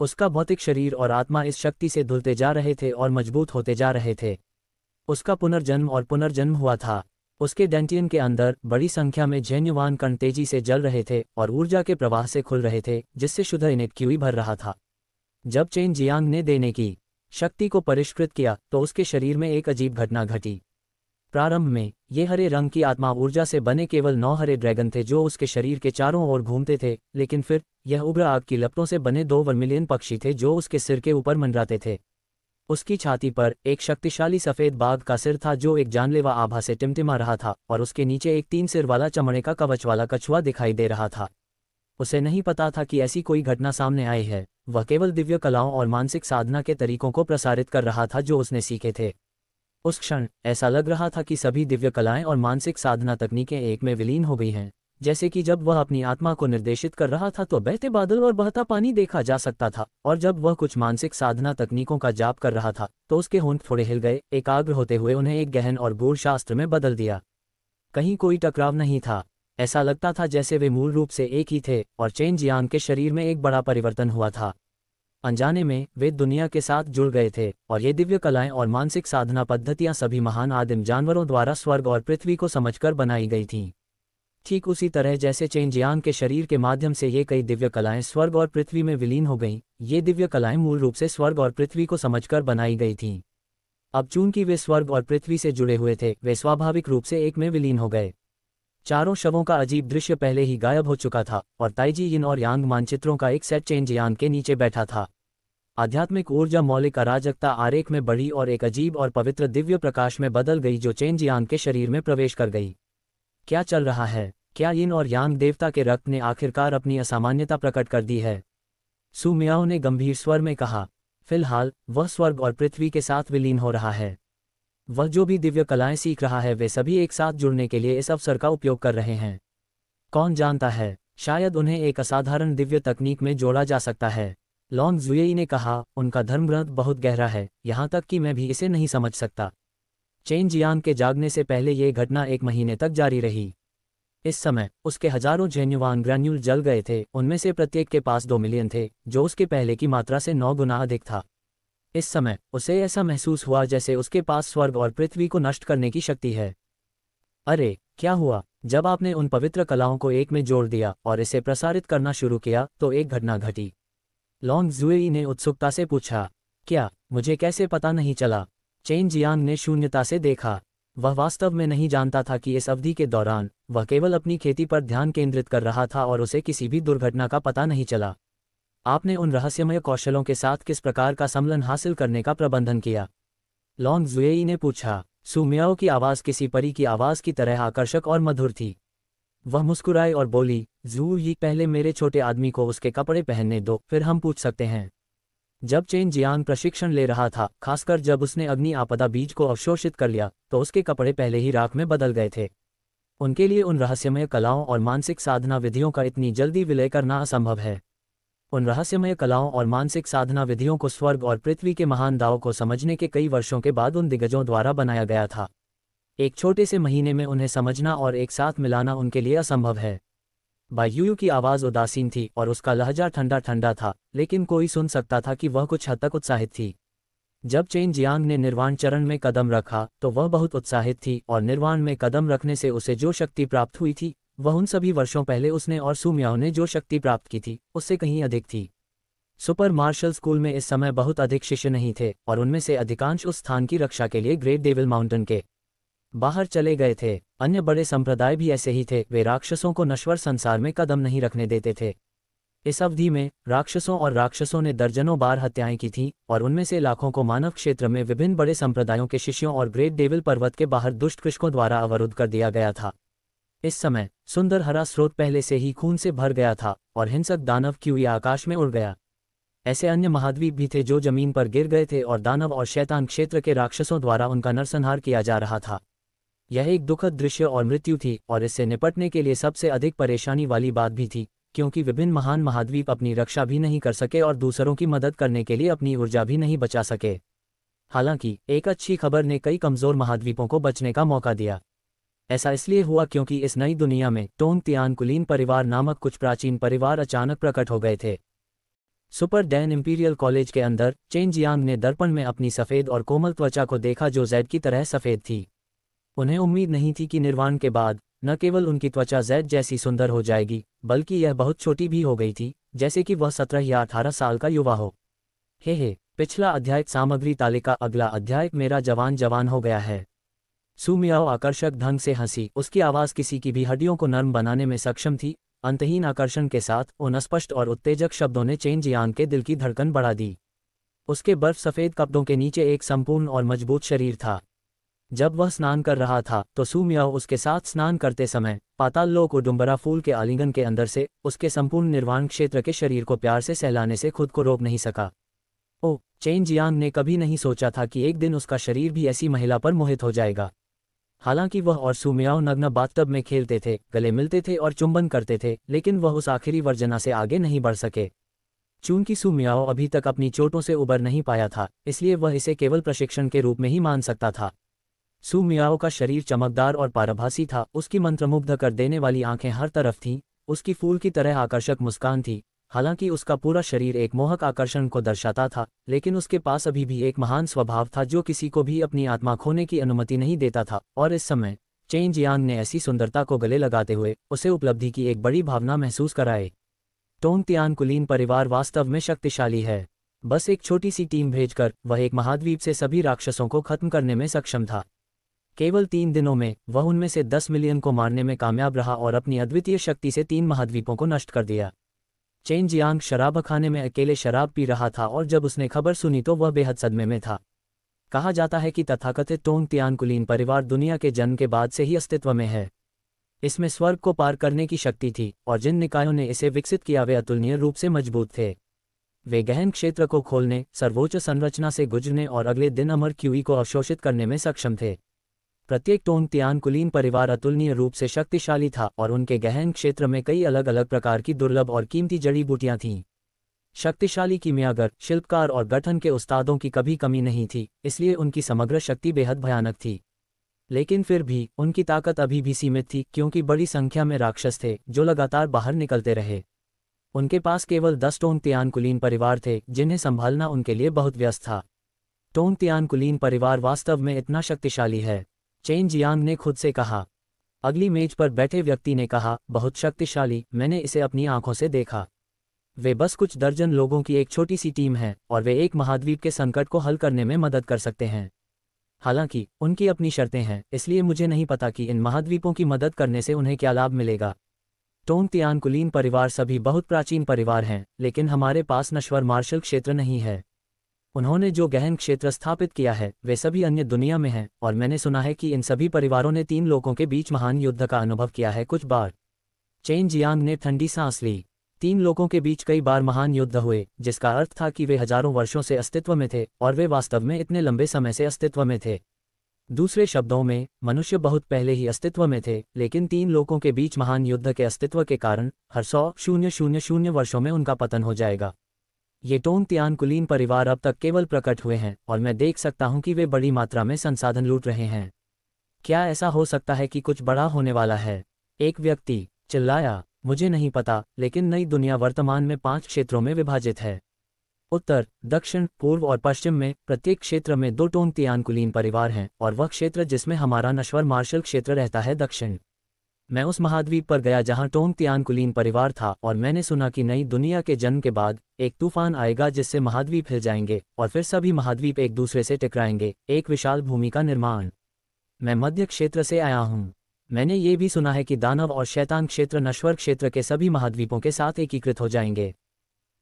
उसका भौतिक शरीर और आत्मा इस शक्ति से धुलते जा रहे थे और मजबूत होते जा रहे थे। उसका पुनर्जन्म और पुनर्जन्म हुआ था। उसके डेंटियन के अंदर बड़ी संख्या में जेन्युआन कण तेजी से जल रहे थे और ऊर्जा के प्रवाह से खुल रहे थे, जिससे शुद्ध इनेट क्यूई भर रहा था। जब चेन जियांग ने देने की शक्ति को परिष्कृत किया तो उसके शरीर में एक अजीब घटना घटी। प्रारंभ में ये हरे रंग की आत्मा ऊर्जा से बने केवल 9 हरे ड्रैगन थे जो उसके शरीर के चारों ओर घूमते थे, लेकिन फिर यह उग्र आग की लपटों से बने 2 वर्मिलियन पक्षी थे जो उसके सिर के ऊपर मंडराते थे। उसकी छाती पर एक शक्तिशाली सफेद बाघ का सिर था जो एक जानलेवा आभा से टिमटिमा रहा था, और उसके नीचे एक 3 सिर वाला चमड़े का कवच वाला कछुआ दिखाई दे रहा था। उसे नहीं पता था कि ऐसी कोई घटना सामने आई है। वह केवल दिव्य कलाओं और मानसिक साधना के तरीकों को प्रसारित कर रहा था जो उसने सीखे थे। उस क्षण ऐसा लग रहा था कि सभी दिव्य कलाएं और मानसिक साधना तकनीकें एक में विलीन हो गई हैं, जैसे कि जब वह अपनी आत्मा को निर्देशित कर रहा था तो बहते बादल और बहता पानी देखा जा सकता था, और जब वह कुछ मानसिक साधना तकनीकों का जाप कर रहा था तो उसके होंठ थोड़े हिल गए, एकाग्र होते हुए उन्हें एक गहन और गूढ़ शास्त्र में बदल दिया। कहीं कोई टकराव नहीं था, ऐसा लगता था जैसे वे मूल रूप से एक ही थे, और चेन जियांग के शरीर में एक बड़ा परिवर्तन हुआ था। अनजाने में वे दुनिया के साथ जुड़ गए थे, और ये दिव्य कलाएं और मानसिक साधना पद्धतियां सभी महान आदिम जानवरों द्वारा स्वर्ग और पृथ्वी को समझकर बनाई गई थीं। ठीक उसी तरह जैसे चेन जियांग के शरीर के माध्यम से ये कई दिव्य कलाएं स्वर्ग और पृथ्वी में विलीन हो गईं, ये दिव्य कलाएं मूल रूप से स्वर्ग और पृथ्वी को समझकर बनाई गई थीं। अब चूंकि वे स्वर्ग और पृथ्वी से जुड़े हुए थे, वे स्वाभाविक रूप से एक में विलीन हो गए। चारों शवों का अजीब दृश्य पहले ही गायब हो चुका था, और ताइजी यिन और यांग मानचित्रों का एक सेट चेन जियांग के नीचे बैठा था। आध्यात्मिक ऊर्जा मौलिक अराजकता आरेख में बढ़ी और एक अजीब और पवित्र दिव्य प्रकाश में बदल गई जो चेन जियांग के शरीर में प्रवेश कर गई। क्या चल रहा है? क्या यिन और यांग देवता के रक्त ने आखिरकार अपनी असामान्यता प्रकट कर दी है? सु मियाओ ने गंभीर स्वर में कहा। फिलहाल वह स्वर्ग और पृथ्वी के साथ विलीन हो रहा है। वह जो भी दिव्य कलाएं सीख रहा है वे सभी एक साथ जुड़ने के लिए इस अवसर का उपयोग कर रहे हैं। कौन जानता है, शायद उन्हें एक असाधारण दिव्य तकनीक में जोड़ा जा सकता है। लॉन्ग जुएई ने कहा, उनका धर्मग्रंथ बहुत गहरा है, यहाँ तक कि मैं भी इसे नहीं समझ सकता। चेन जियांग के जागने से पहले ये घटना 1 महीने तक जारी रही। इस समय उसके हजारों जेन्युआन ग्रैन्यूल जल गए थे, उनमें से प्रत्येक के पास 2 मिलियन थे, जो उसके पहले की मात्रा से 9 गुना अधिक था। इस समय उसे ऐसा महसूस हुआ जैसे उसके पास स्वर्ग और पृथ्वी को नष्ट करने की शक्ति है। अरे क्या हुआ? जब आपने उन पवित्र कलाओं को एक में जोड़ दिया और इसे प्रसारित करना शुरू किया तो एक घटना घटी। लॉन्ग जुएई ने उत्सुकता से पूछा। क्या? मुझे कैसे पता नहीं चला? चेन जियांग ने शून्यता से देखा। वह वास्तव में नहीं जानता था कि इस अवधि के दौरान वह केवल अपनी खेती पर ध्यान केंद्रित कर रहा था और उसे किसी भी दुर्घटना का पता नहीं चला। आपने उन रहस्यमय कौशलों के साथ किस प्रकार का सम्मेलन हासिल करने का प्रबंधन किया? लॉन्ग जुएई ने पूछा। सु मियाओ की आवाज़ किसी परी की आवाज़ की तरह आकर्षक और मधुर थी। वह मुस्कुराई और बोली, जू यी, पहले मेरे छोटे आदमी को उसके कपड़े पहनने दो, फिर हम पूछ सकते हैं। जब चेन जियांग प्रशिक्षण ले रहा था, खासकर जब उसने अग्नि आपदा बीज को अवशोषित कर लिया, तो उसके कपड़े पहले ही राख में बदल गए थे। उनके लिए उन रहस्यमय कलाओं और मानसिक साधना विधियों का इतनी जल्दी विलय करना असंभव है। उन रहस्यमय कलाओं और मानसिक साधना विधियों को स्वर्ग और पृथ्वी के महान दावों को समझने के कई वर्षों के बाद उन दिग्गजों द्वारा बनाया गया था। एक छोटे से महीने में उन्हें समझना और एक साथ मिलाना उनके लिए असंभव है। बायूयू की आवाज़ उदासीन थी और उसका लहजा ठंडा ठंडा था, लेकिन कोई सुन सकता था कि वह कुछ हद तक उत्साहित थी। जब चेन जियांग ने निर्वाण चरण में कदम रखा तो वह बहुत उत्साहित थी, और निर्वाण में कदम रखने से उसे जो शक्ति प्राप्त हुई थी वह उन सभी वर्षों पहले उसने और सु मियाओ ने जो शक्ति प्राप्त की थी उससे कहीं अधिक थी। सुपर मार्शल स्कूल में इस समय बहुत अधिक शिष्य नहीं थे, और उनमें से अधिकांश उस स्थान की रक्षा के लिए ग्रेट डेविल माउंटेन के बाहर चले गए थे। अन्य बड़े संप्रदाय भी ऐसे ही थे, वे राक्षसों को नश्वर संसार में कदम नहीं रखने देते थे। इस अवधि में राक्षसों ने दर्जनों बार हत्याएं की थीं, और उनमें से लाखों को मानव क्षेत्र में विभिन्न बड़े संप्रदायों के शिष्यों और ग्रेट डेविल पर्वत के बाहर दुष्ट कृषकों द्वारा अवरुद्ध कर दिया गया था। इस समय सुंदर हरा स्रोत पहले से ही खून से भर गया था, और हिंसक दानव क्यूई आकाश में उड़ गया। ऐसे अन्य महाद्वीप भी थे जो जमीन पर गिर गए थे, और दानव और शैतान क्षेत्र के राक्षसों द्वारा उनका नरसंहार किया जा रहा था। यह एक दुखद दृश्य और मृत्यु थी, और इससे निपटने के लिए सबसे अधिक परेशानी वाली बात भी थी, क्योंकि विभिन्न महान महाद्वीप अपनी रक्षा भी नहीं कर सके और दूसरों की मदद करने के लिए अपनी ऊर्जा भी नहीं बचा सके। हालांकि एक अच्छी खबर ने कई कमजोर महाद्वीपों को बचने का मौका दिया। ऐसा इसलिए हुआ क्योंकि इस नई दुनिया में टोंग तियान कुलीन परिवार नामक कुछ प्राचीन परिवार अचानक प्रकट हो गए थे। सुपर डैन इंपीरियल कॉलेज के अंदर चेन जियांग ने दर्पण में अपनी सफ़ेद और कोमल त्वचा को देखा जो जैड की तरह सफ़ेद थी। उन्हें उम्मीद नहीं थी कि निर्वाण के बाद न केवल उनकी त्वचा जैड जैसी सुंदर हो जाएगी, बल्कि यह बहुत छोटी भी हो गई थी, जैसे कि वह 17 या 18 साल का युवा हो। हे पिछला अध्याय सामग्री तालिका। अगला अध्याय मेरा जवान जवान हो गया है। सु मियाओ आकर्षक ढंग से हंसी, उसकी आवाज़ किसी की भी हड्डियों को नर्म बनाने में सक्षम थी। अंतहीन आकर्षण के साथ उन अस्पष्ट और उत्तेजक शब्दों ने चेन जियांग के दिल की धड़कन बढ़ा दी। उसके बर्फ सफ़ेद कपड़ों के नीचे एक संपूर्ण और मजबूत शरीर था। जब वह स्नान कर रहा था तो सू मियाओ उसके साथ स्नान करते समय पाताल लोक उडुम्बरा फूल के आलिंगन के अंदर से उसके संपूर्ण निर्वाण क्षेत्र के शरीर को प्यार से सहलाने से खुद को रोक नहीं सका। ओ चेन जियांग ने कभी नहीं सोचा था कि एक दिन उसका शरीर भी ऐसी महिला पर मोहित हो जाएगा। हालांकि वह और सू मियाओ नग्न बाथटब में खेलते थे, गले मिलते थे और चुंबन करते थे, लेकिन वह उस आखिरी वर्जना से आगे नहीं बढ़ सके। चूंकि सू मियाओ अभी तक अपनी चोटों से उबर नहीं पाया था, इसलिए वह इसे केवल प्रशिक्षण के रूप में ही मान सकता था। सू मियाओ का शरीर चमकदार और पारभासी था, उसकी मंत्रमुग्ध कर देने वाली आंखें हर तरफ थीं, उसकी फूल की तरह आकर्षक मुस्कान थी। हालांकि उसका पूरा शरीर एक मोहक आकर्षण को दर्शाता था, लेकिन उसके पास अभी भी एक महान स्वभाव था जो किसी को भी अपनी आत्मा खोने की अनुमति नहीं देता था। और इस समय चेन जियांग ने ऐसी सुंदरता को गले लगाते हुए उसे उपलब्धि की एक बड़ी भावना महसूस कराई। टोंग तियान कुलीन परिवार वास्तव में शक्तिशाली है। बस एक छोटी सी टीम भेजकर वह एक महाद्वीप से सभी राक्षसों को खत्म करने में सक्षम था। केवल 3 दिनों में वह उनमें से 10 मिलियन को मारने में कामयाब रहा और अपनी अद्वितीय शक्ति से 3 महाद्वीपों को नष्ट कर दिया। चेन जियांग शराबखाने में अकेले शराब पी रहा था और जब उसने खबर सुनी तो वह बेहद सदमे में था। कहा जाता है कि तथाकथित टोंग तियान कुलीन परिवार दुनिया के जन्म के बाद से ही अस्तित्व में है। इसमें स्वर्ग को पार करने की शक्ति थी और जिन निकायों ने इसे विकसित किया वे अतुलनीय रूप से मजबूत थे। वे गहन क्षेत्र को खोलने, सर्वोच्च संरचना से गुजरने और अगले दिन अमर क्यूई को अवशोषित करने में सक्षम थे। प्रत्येक टोंग तियान कुलीन परिवार अतुलनीय रूप से शक्तिशाली था और उनके गहन क्षेत्र में कई अलग अलग प्रकार की दुर्लभ और कीमती जड़ी बूटियां थीं। शक्तिशाली कीमियागर, शिल्पकार और गठन के उस्तादों की कभी कमी नहीं थी, इसलिए उनकी समग्र शक्ति बेहद भयानक थी। लेकिन फिर भी उनकी ताकत अभी भी सीमित थी, क्योंकि बड़ी संख्या में राक्षस थे जो लगातार बाहर निकलते रहे। उनके पास केवल 10 टोंग तियान कुलीन परिवार थे, जिन्हें संभालना उनके लिए बहुत व्यस्त था। टोंग तियान कुलीन परिवार वास्तव में इतना शक्तिशाली है, चेन जियांग ने खुद से कहा। अगली मेज पर बैठे व्यक्ति ने कहा, बहुत शक्तिशाली, मैंने इसे अपनी आंखों से देखा। वे बस कुछ दर्जन लोगों की एक छोटी सी टीम है और वे एक महाद्वीप के संकट को हल करने में मदद कर सकते हैं। हालांकि उनकी अपनी शर्तें हैं, इसलिए मुझे नहीं पता कि इन महाद्वीपों की मदद करने से उन्हें क्या लाभ मिलेगा। टोंग तियान कुलीन परिवार सभी बहुत प्राचीन परिवार हैं, लेकिन हमारे पास नश्वर मार्शल क्षेत्र नहीं है। उन्होंने जो गहन क्षेत्र स्थापित किया है वे सभी अन्य दुनिया में हैं, और मैंने सुना है कि इन सभी परिवारों ने 3 लोगों के बीच महान युद्ध का अनुभव किया है कुछ बार। चेन जियांग ने ठंडी सांस ली। 3 लोगों के बीच कई बार महान युद्ध हुए, जिसका अर्थ था कि वे हजारों वर्षों से अस्तित्व में थे, और वे वास्तव में इतने लंबे समय से अस्तित्व में थे। दूसरे शब्दों में, मनुष्य बहुत पहले ही अस्तित्व में थे, लेकिन 3 लोगों के बीच महान युद्ध के अस्तित्व के कारण हर 100,000 वर्षों में उनका पतन हो जाएगा। ये टोंग तियान कुलीन परिवार अब तक केवल प्रकट हुए हैं, और मैं देख सकता हूं कि वे बड़ी मात्रा में संसाधन लूट रहे हैं। क्या ऐसा हो सकता है कि कुछ बड़ा होने वाला है? एक व्यक्ति चिल्लाया। मुझे नहीं पता, लेकिन नई दुनिया वर्तमान में 5 क्षेत्रों में विभाजित है। उत्तर, दक्षिण, पूर्व और पश्चिम में प्रत्येक क्षेत्र में 2 टोंग तियान कुलीन परिवार हैं, और वह क्षेत्र जिसमें हमारा नश्वर मार्शल क्षेत्र रहता है दक्षिण। मैं उस महाद्वीप पर गया जहां टोंग तियान कुलीन परिवार था, और मैंने सुना कि नई दुनिया के जन्म के बाद एक तूफान आएगा जिससे महाद्वीप हिल जाएंगे और फिर सभी महाद्वीप एक दूसरे से टकराएंगे, एक विशाल भूमि का निर्माण। मैं मध्य क्षेत्र से आया हूं। मैंने ये भी सुना है कि दानव और शैतान क्षेत्र नश्वर क्षेत्र के सभी महाद्वीपों के साथ एकीकृत हो जाएंगे।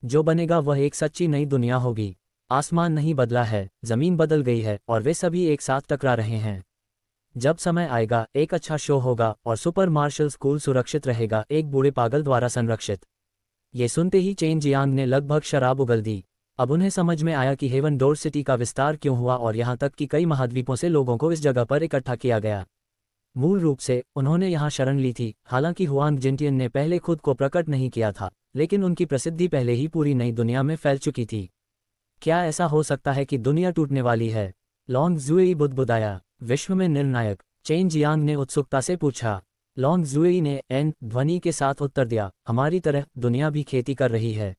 जो बनेगा वह एक सच्ची नई दुनिया होगी। आसमान नहीं बदला है, जमीन बदल गई है, और वे सभी एक साथ टकरा रहे हैं। जब समय आएगा एक अच्छा शो होगा और सुपर मार्शल स्कूल सुरक्षित रहेगा, एक बूढ़े पागल द्वारा संरक्षित। ये सुनते ही चेन जियांग ने लगभग शराब उगल दी। अब उन्हें समझ में आया कि हेवन डोर सिटी का विस्तार क्यों हुआ और यहाँ तक कि कई महाद्वीपों से लोगों को इस जगह पर इकट्ठा किया गया। मूल रूप से उन्होंने यहाँ शरण ली थी। हालांकि हुआंग जिनटियन ने पहले खुद को प्रकट नहीं किया था, लेकिन उनकी प्रसिद्धि पहले ही पूरी नई दुनिया में फैल चुकी थी। क्या ऐसा हो सकता है कि दुनिया टूटने वाली है? लॉन्ग जुएई बुदबुदाया। विश्व में निर्णायक? चेन जियांग ने उत्सुकता से पूछा। लॉन्ग जुएई ने एन ध्वनि के साथ उत्तर दिया, हमारी तरह दुनिया भी खेती कर रही है।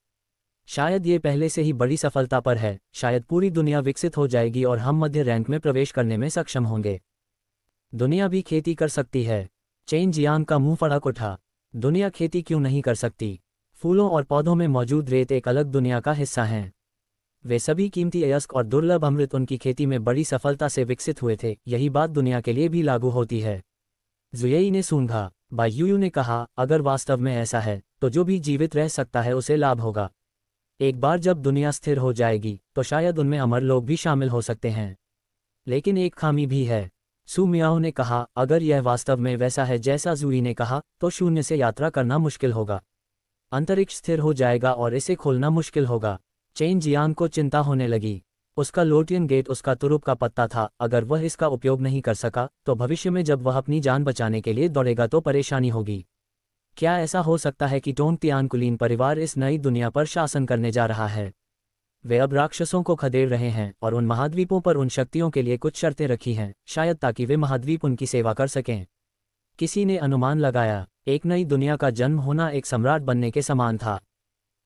शायद ये पहले से ही बड़ी सफलता पर है। शायद पूरी दुनिया विकसित हो जाएगी और हम मध्य रैंक में प्रवेश करने में सक्षम होंगे। दुनिया भी खेती कर सकती है। चेन जियांग का मुंह फड़क उठा। दुनिया खेती क्यों नहीं कर सकती? फूलों और पौधों में मौजूद रेत एक अलग दुनिया का हिस्सा हैं। वे सभी कीमती अयस्क और दुर्लभ अमृत उनकी खेती में बड़ी सफलता से विकसित हुए थे। यही बात दुनिया के लिए भी लागू होती है। जुएई ने सूंघा। बायूयू ने कहा, अगर वास्तव में ऐसा है तो जो भी जीवित रह सकता है उसे लाभ होगा। एक बार जब दुनिया स्थिर हो जाएगी तो शायद उनमें अमर लोग भी शामिल हो सकते हैं। लेकिन एक खामी भी है। सु मियाओ ने कहा, अगर यह वास्तव में वैसा है जैसा जूई ने कहा, तो शून्य से यात्रा करना मुश्किल होगा। अंतरिक्ष स्थिर हो जाएगा और इसे खोलना मुश्किल होगा। चेन जियांग को चिंता होने लगी। उसका लोटियन गेट उसका तुरुप का पत्ता था। अगर वह इसका उपयोग नहीं कर सका, तो भविष्य में जब वह अपनी जान बचाने के लिए दौड़ेगा तो परेशानी होगी। क्या ऐसा हो सकता है कि टोंग तियान कुलीन परिवार इस नई दुनिया पर शासन करने जा रहा है? वे अब राक्षसों को खदेड़ रहे हैं और उन महाद्वीपों पर उन शक्तियों के लिए कुछ शर्तें रखी हैं, शायद ताकि वे महाद्वीप उनकी सेवा कर सकें। किसी ने अनुमान लगाया, एक नई दुनिया का जन्म होना एक सम्राट बनने के समान था।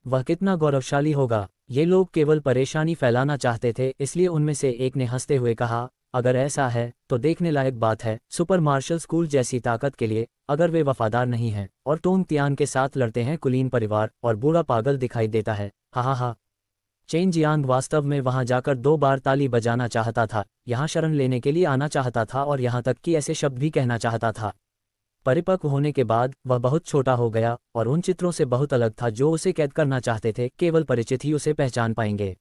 वह कितना गौरवशाली होगा। ये लोग केवल परेशानी फैलाना चाहते थे, इसलिए उनमें से एक ने हंसते हुए कहा, अगर ऐसा है तो देखने लायक बात है। सुपर मार्शल स्कूल जैसी ताकत के लिए अगर वे वफादार नहीं हैं और टोंग तियान के साथ लड़ते हैं कुलीन परिवार और बूढ़ा पागल दिखाई देता है। हा हा हा। चेन जियांग वास्तव में वहां जाकर 2 बार ताली बजाना चाहता था, यहाँ शरण लेने के लिए आना चाहता था और यहाँ तक कि ऐसे शब्द भी कहना चाहता था। परिपक्व होने के बाद वह बहुत छोटा हो गया और उन चित्रों से बहुत अलग था जो उसे कैद करना चाहते थे। केवल परिचित ही उसे पहचान पाएंगे।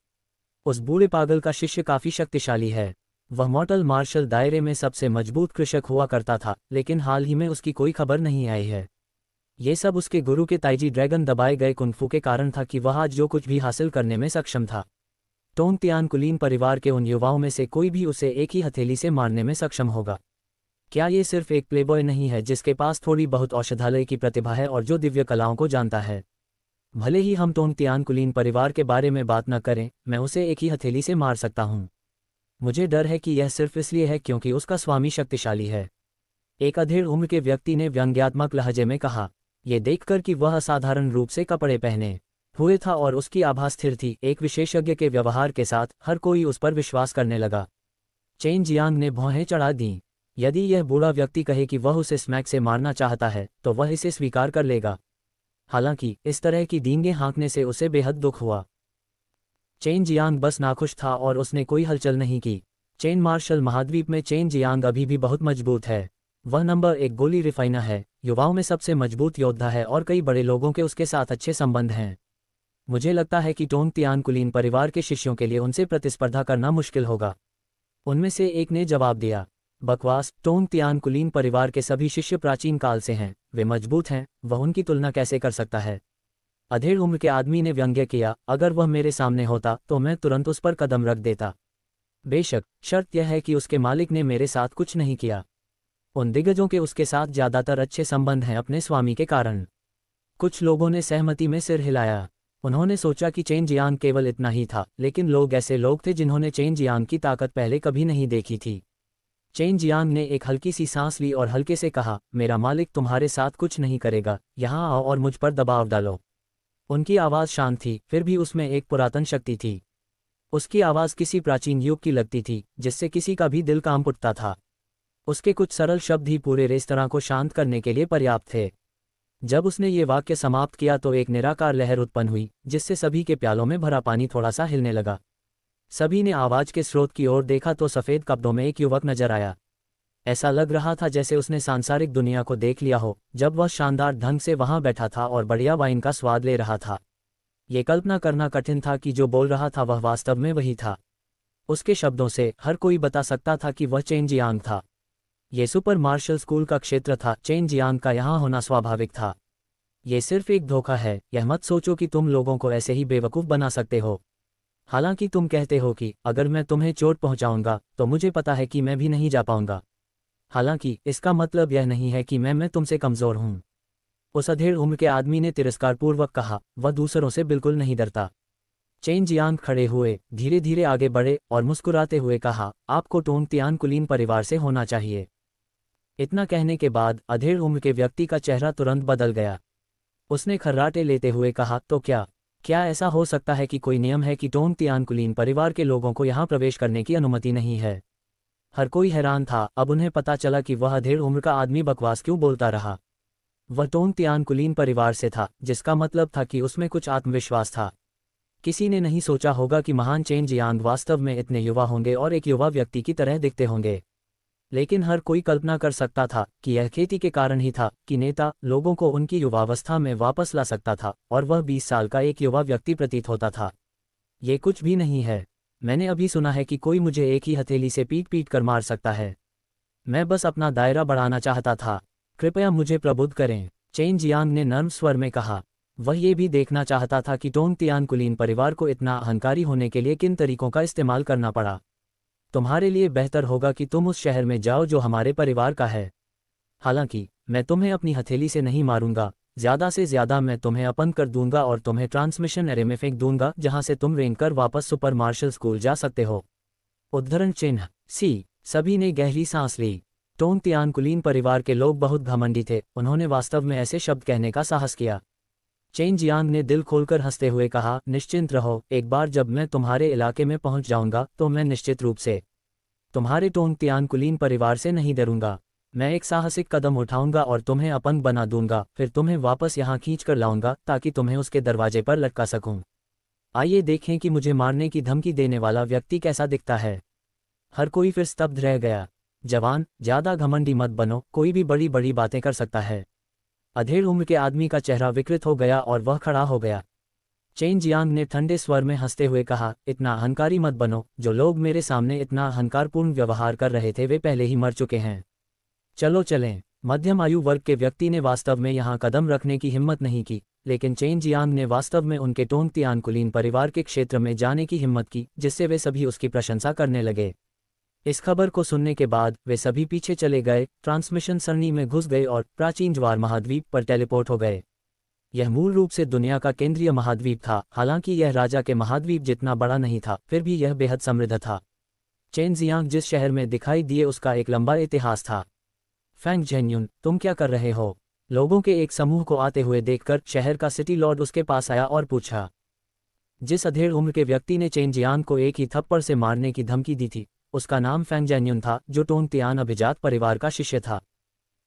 उस बूढ़े पागल का शिष्य काफी शक्तिशाली है। वह मॉर्टल मार्शल दायरे में सबसे मजबूत कृषक हुआ करता था, लेकिन हाल ही में उसकी कोई खबर नहीं आई है। ये सब उसके गुरु के ताइजी ड्रैगन दबाए गए कुंफू के कारण था कि वह आज जो कुछ भी हासिल करने में सक्षम था। टोंग तियान कुलीन परिवार के उन युवाओं में से कोई भी उसे एक ही हथेली से मारने में सक्षम होगा। क्या ये सिर्फ एक प्लेबॉय नहीं है जिसके पास थोड़ी बहुत औषधालय की प्रतिभा है और जो दिव्य कलाओं को जानता है? भले ही हम टोंग तियान कुलीन परिवार के बारे में बात न करें, मैं उसे एक ही हथेली से मार सकता हूँ। मुझे डर है कि यह सिर्फ इसलिए है क्योंकि उसका स्वामी शक्तिशाली है। एक अधेड़ उम्र के व्यक्ति ने व्यंग्यात्मक लहजे में कहा, ये देखकर कि वह असाधारण रूप से कपड़े पहने हुए था और उसकी आभा स्थिर थी, एक विशेषज्ञ के व्यवहार के साथ हर कोई उस पर विश्वास करने लगा। चेन जियांग ने भौहें चढ़ा दीं। यदि यह बूढ़ा व्यक्ति कहे कि वह उसे स्मैक से मारना चाहता है, तो वह इसे स्वीकार कर लेगा। हालांकि इस तरह की डींगें हाँकने से उसे बेहद दुख हुआ। चेन जियांग बस नाखुश था और उसने कोई हलचल नहीं की। चेन मार्शल महाद्वीप में चेन जियांग अभी भी बहुत मजबूत है। वह नंबर 1 गोली रिफाइनर है, युवाओं में सबसे मजबूत योद्धा है और कई बड़े लोगों के उसके साथ अच्छे संबंध हैं। मुझे लगता है कि टोंग तियान कुलीन परिवार के शिष्यों के लिए उनसे प्रतिस्पर्धा करना मुश्किल होगा। उनमें से एक ने जवाब दिया, बकवास, टोंग तियान कुलीन परिवार के सभी शिष्य प्राचीन काल से हैं, वे मजबूत हैं, वह उनकी तुलना कैसे कर सकता है? अधेड़ उम्र के आदमी ने व्यंग्य किया, अगर वह मेरे सामने होता तो मैं तुरंत उस पर कदम रख देता। बेशक, शर्त यह है कि उसके मालिक ने मेरे साथ कुछ नहीं किया। उन दिग्गजों के उसके साथ ज्यादातर अच्छे संबंध हैं अपने स्वामी के कारण। कुछ लोगों ने सहमति में सिर हिलाया। उन्होंने सोचा कि चेन जियांग केवल इतना ही था, लेकिन लोग ऐसे लोग थे जिन्होंने चेन जियांग की ताकत पहले कभी नहीं देखी थी। चेन जियांग ने एक हल्की सी सांस ली और हल्के से कहा, मेरा मालिक तुम्हारे साथ कुछ नहीं करेगा, यहाँ आओ और मुझ पर दबाव डालो। उनकी आवाज़ शांत थी, फिर भी उसमें एक पुरातन शक्ति थी। उसकी आवाज़ किसी प्राचीन युग की लगती थी, जिससे किसी का भी दिल कांप उठता था। उसके कुछ सरल शब्द ही पूरे रेस्तरां को शांत करने के लिए पर्याप्त थे। जब उसने ये वाक्य समाप्त किया तो एक निराकार लहर उत्पन्न हुई, जिससे सभी के प्यालों में भरा पानी थोड़ा सा हिलने लगा। सभी ने आवाज़ के स्रोत की ओर देखा तो सफ़ेद कपड़ों में एक युवक नजर आया। ऐसा लग रहा था जैसे उसने सांसारिक दुनिया को देख लिया हो, जब वह शानदार ढंग से वहां बैठा था और बढ़िया वाइन का स्वाद ले रहा था। ये कल्पना करना कठिन था कि जो बोल रहा था वह वास्तव में वही था। उसके शब्दों से हर कोई बता सकता था कि वह चेन जियांग था। ये सुपर मार्शल स्कूल का क्षेत्र था, चेन जियांग का यहाँ होना स्वाभाविक था। ये सिर्फ एक धोखा है, यह मत सोचो कि तुम लोगों को ऐसे ही बेवकूफ़ बना सकते हो। हालांकि तुम कहते हो कि अगर मैं तुम्हें चोट पहुंचाऊंगा तो मुझे पता है कि मैं भी नहीं जा पाऊंगा। हालांकि इसका मतलब यह नहीं है कि मैं तुमसे कमज़ोर हूं। उस अधेड़ उम्र के आदमी ने तिरस्कारपूर्वक कहा, वह दूसरों से बिल्कुल नहीं डरता। चेन जियांग खड़े हुए, धीरे धीरे आगे बढ़े और मुस्कुराते हुए कहा, आपको टोंग तियान कुलीन परिवार से होना चाहिए। इतना कहने के बाद अधेड़ उम्र के व्यक्ति का चेहरा तुरंत बदल गया। उसने खर्राटे लेते हुए कहा, तो क्या ऐसा हो सकता है कि कोई नियम है कि टोंग तियान कुलीन परिवार के लोगों को यहाँ प्रवेश करने की अनुमति नहीं है? हर कोई हैरान था। अब उन्हें पता चला कि वह अधेड़ उम्र का आदमी बकवास क्यों बोलता रहा। वह टोंग तियान कुलीन परिवार से था, जिसका मतलब था कि उसमें कुछ आत्मविश्वास था। किसी ने नहीं सोचा होगा कि महान चेन जियांग वास्तव में इतने युवा होंगे और एक युवा व्यक्ति की तरह दिखते होंगे। लेकिन हर कोई कल्पना कर सकता था कि यह खेती के कारण ही था कि नेता लोगों को उनकी युवावस्था में वापस ला सकता था और वह 20 साल का एक युवा व्यक्ति प्रतीत होता था। ये कुछ भी नहीं है। मैंने अभी सुना है कि कोई मुझे एक ही हथेली से पीट पीट कर मार सकता है। मैं बस अपना दायरा बढ़ाना चाहता था। कृपया मुझे प्रबुद्ध करें, चेन जियांग ने नर्म स्वर में कहा। वह ये भी देखना चाहता था कि टोंग तियान कुलीन परिवार को इतना अहंकारी होने के लिए किन तरीकों का इस्तेमाल करना पड़ा। तुम्हारे लिए बेहतर होगा कि तुम उस शहर में जाओ जो हमारे परिवार का है। हालांकि मैं तुम्हें अपनी हथेली से नहीं मारूंगा, ज़्यादा से ज़्यादा मैं तुम्हें अपंग कर दूंगा और तुम्हें ट्रांसमिशन एरे में फेंक दूंगा, जहां से तुम रेंग कर वापस सुपर मार्शल स्कूल जा सकते हो। उद्धरण चिन्ह सी। सभी ने गहरी सांस ली। टोंग तियान कुलीन परिवार के लोग बहुत घमंडी थे, उन्होंने वास्तव में ऐसे शब्द कहने का साहस किया। चेन जियांग ने दिल खोलकर हंसते हुए कहा, निश्चिंत रहो, एक बार जब मैं तुम्हारे इलाके में पहुंच जाऊंगा तो मैं निश्चित रूप से तुम्हारे टोंग तियान कुलीन परिवार से नहीं डरूंगा। मैं एक साहसिक कदम उठाऊंगा और तुम्हें अपंग बना दूंगा, फिर तुम्हें वापस यहाँ खींच कर लाऊंगा ताकि तुम्हें उसके दरवाजे पर लटका सकूं। आइए देखें कि मुझे मारने की धमकी देने वाला व्यक्ति कैसा दिखता है। हर कोई फिर स्तब्ध रह गया। जवान, ज्यादा घमंडी मत बनो, कोई भी बड़ी बड़ी बातें कर सकता है। अधेड़ उम्र के आदमी का चेहरा विकृत हो गया और वह खड़ा हो गया। चेन जियांग ने ठंडे स्वर में हंसते हुए कहा, इतना अहंकारी मत बनो, जो लोग मेरे सामने इतना अहंकारपूर्ण व्यवहार कर रहे थे वे पहले ही मर चुके हैं। चलो चलें। मध्यम आयु वर्ग के व्यक्ति ने वास्तव में यहाँ कदम रखने की हिम्मत नहीं की, लेकिन चेन जियांग ने वास्तव में उनके टोंग तियान कुलीन परिवार के क्षेत्र में जाने की हिम्मत की, जिससे वे सभी उसकी प्रशंसा करने लगे। इस खबर को सुनने के बाद वे सभी पीछे चले गए, ट्रांसमिशन सरणी में घुस गए और प्राचीन ज्वार महाद्वीप पर टेलीपोर्ट हो गए। यह मूल रूप से दुनिया का केंद्रीय महाद्वीप था, हालांकि यह राजा के महाद्वीप जितना बड़ा नहीं था, फिर भी यह बेहद समृद्ध था। चेन जियांग जिस शहर में दिखाई दिए उसका एक लंबा इतिहास था। फैंग जेन्युन, तुम क्या कर रहे हो? लोगों के एक समूह को आते हुए देखकर शहर का सिटी लॉर्ड उसके पास आया और पूछा। जिस अधेड़ उम्र के व्यक्ति ने चेन जियांग को एक ही थप्पड़ से मारने की धमकी दी थी, उसका नाम फैंग जेन्युन था, जो टोंग तियान अभिजात परिवार का शिष्य था।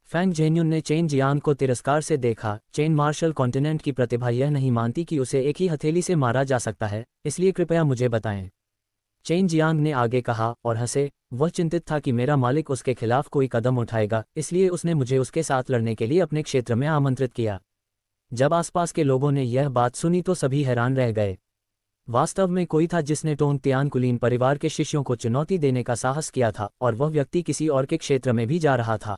फैंग जेन्युन ने चेन जियांग को तिरस्कार से देखा। चेन मार्शल कॉन्टिनेंट की प्रतिभा यह नहीं मानती कि उसे एक ही हथेली से मारा जा सकता है, इसलिए कृपया मुझे बताएं। चेन जियांग ने आगे कहा और हंसे। वह चिंतित था कि मेरा मालिक उसके खिलाफ कोई कदम उठाएगा, इसलिए उसने मुझे उसके साथ लड़ने के लिए अपने क्षेत्र में आमंत्रित किया। जब आसपास के लोगों ने यह बात सुनी तो सभी हैरान रह गए। वास्तव में कोई था जिसने टोंग तियान कुलीन परिवार के शिष्यों को चुनौती देने का साहस किया था, और वह व्यक्ति किसी और के क्षेत्र में भी जा रहा था।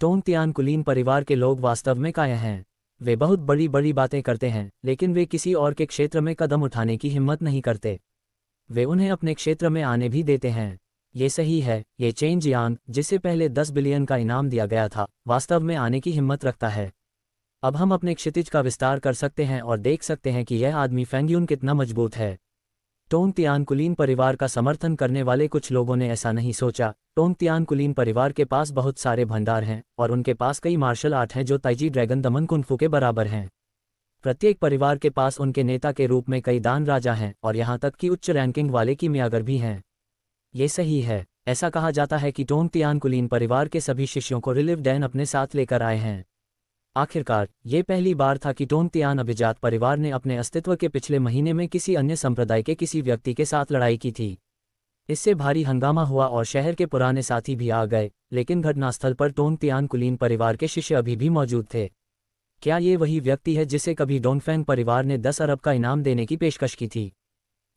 टोंग तियान कुलीन परिवार के लोग वास्तव में कायर हैं। वे बहुत बड़ी बड़ी बातें करते हैं, लेकिन वे किसी और के क्षेत्र में कदम उठाने की हिम्मत नहीं करते। वे उन्हें अपने क्षेत्र में आने भी देते हैं। ये सही है, ये चेन जियांग, जिसे पहले 10 बिलियन का इनाम दिया गया था, वास्तव में आने की हिम्मत रखता है। अब हम अपने क्षितिज का विस्तार कर सकते हैं और देख सकते हैं कि यह आदमी फैंग यून कितना मजबूत है। टोंग तियान कुलीन परिवार का समर्थन करने वाले कुछ लोगों ने ऐसा नहीं सोचा। टोंग तियान कुलीन परिवार के पास बहुत सारे भंडार हैं, और उनके पास कई मार्शल आर्ट हैं जो ताइजी ड्रैगन दमन कुंफू के बराबर हैं। प्रत्येक परिवार के पास उनके नेता के रूप में कई दान राजा हैं, और यहाँ तक कि उच्च रैंकिंग वाले कीमियागर भी हैं। ये सही है। ऐसा कहा जाता है कि टोंग तियान कुलीन परिवार के सभी शिष्यों को रिलिव डैन अपने साथ लेकर आए हैं। आखिरकार ये पहली बार था कि टोंग तियान अभिजात परिवार ने अपने अस्तित्व के पिछले महीने में किसी अन्य संप्रदाय के किसी व्यक्ति के साथ लड़ाई की थी। इससे भारी हंगामा हुआ और शहर के पुराने साथी भी आ गए, लेकिन घटनास्थल पर टोंग तियान कुलीन परिवार के शिष्य अभी भी मौजूद थे। क्या ये वही व्यक्ति है जिसे कभी डोंगफेंग परिवार ने 10 अरब का इनाम देने की पेशकश की थी?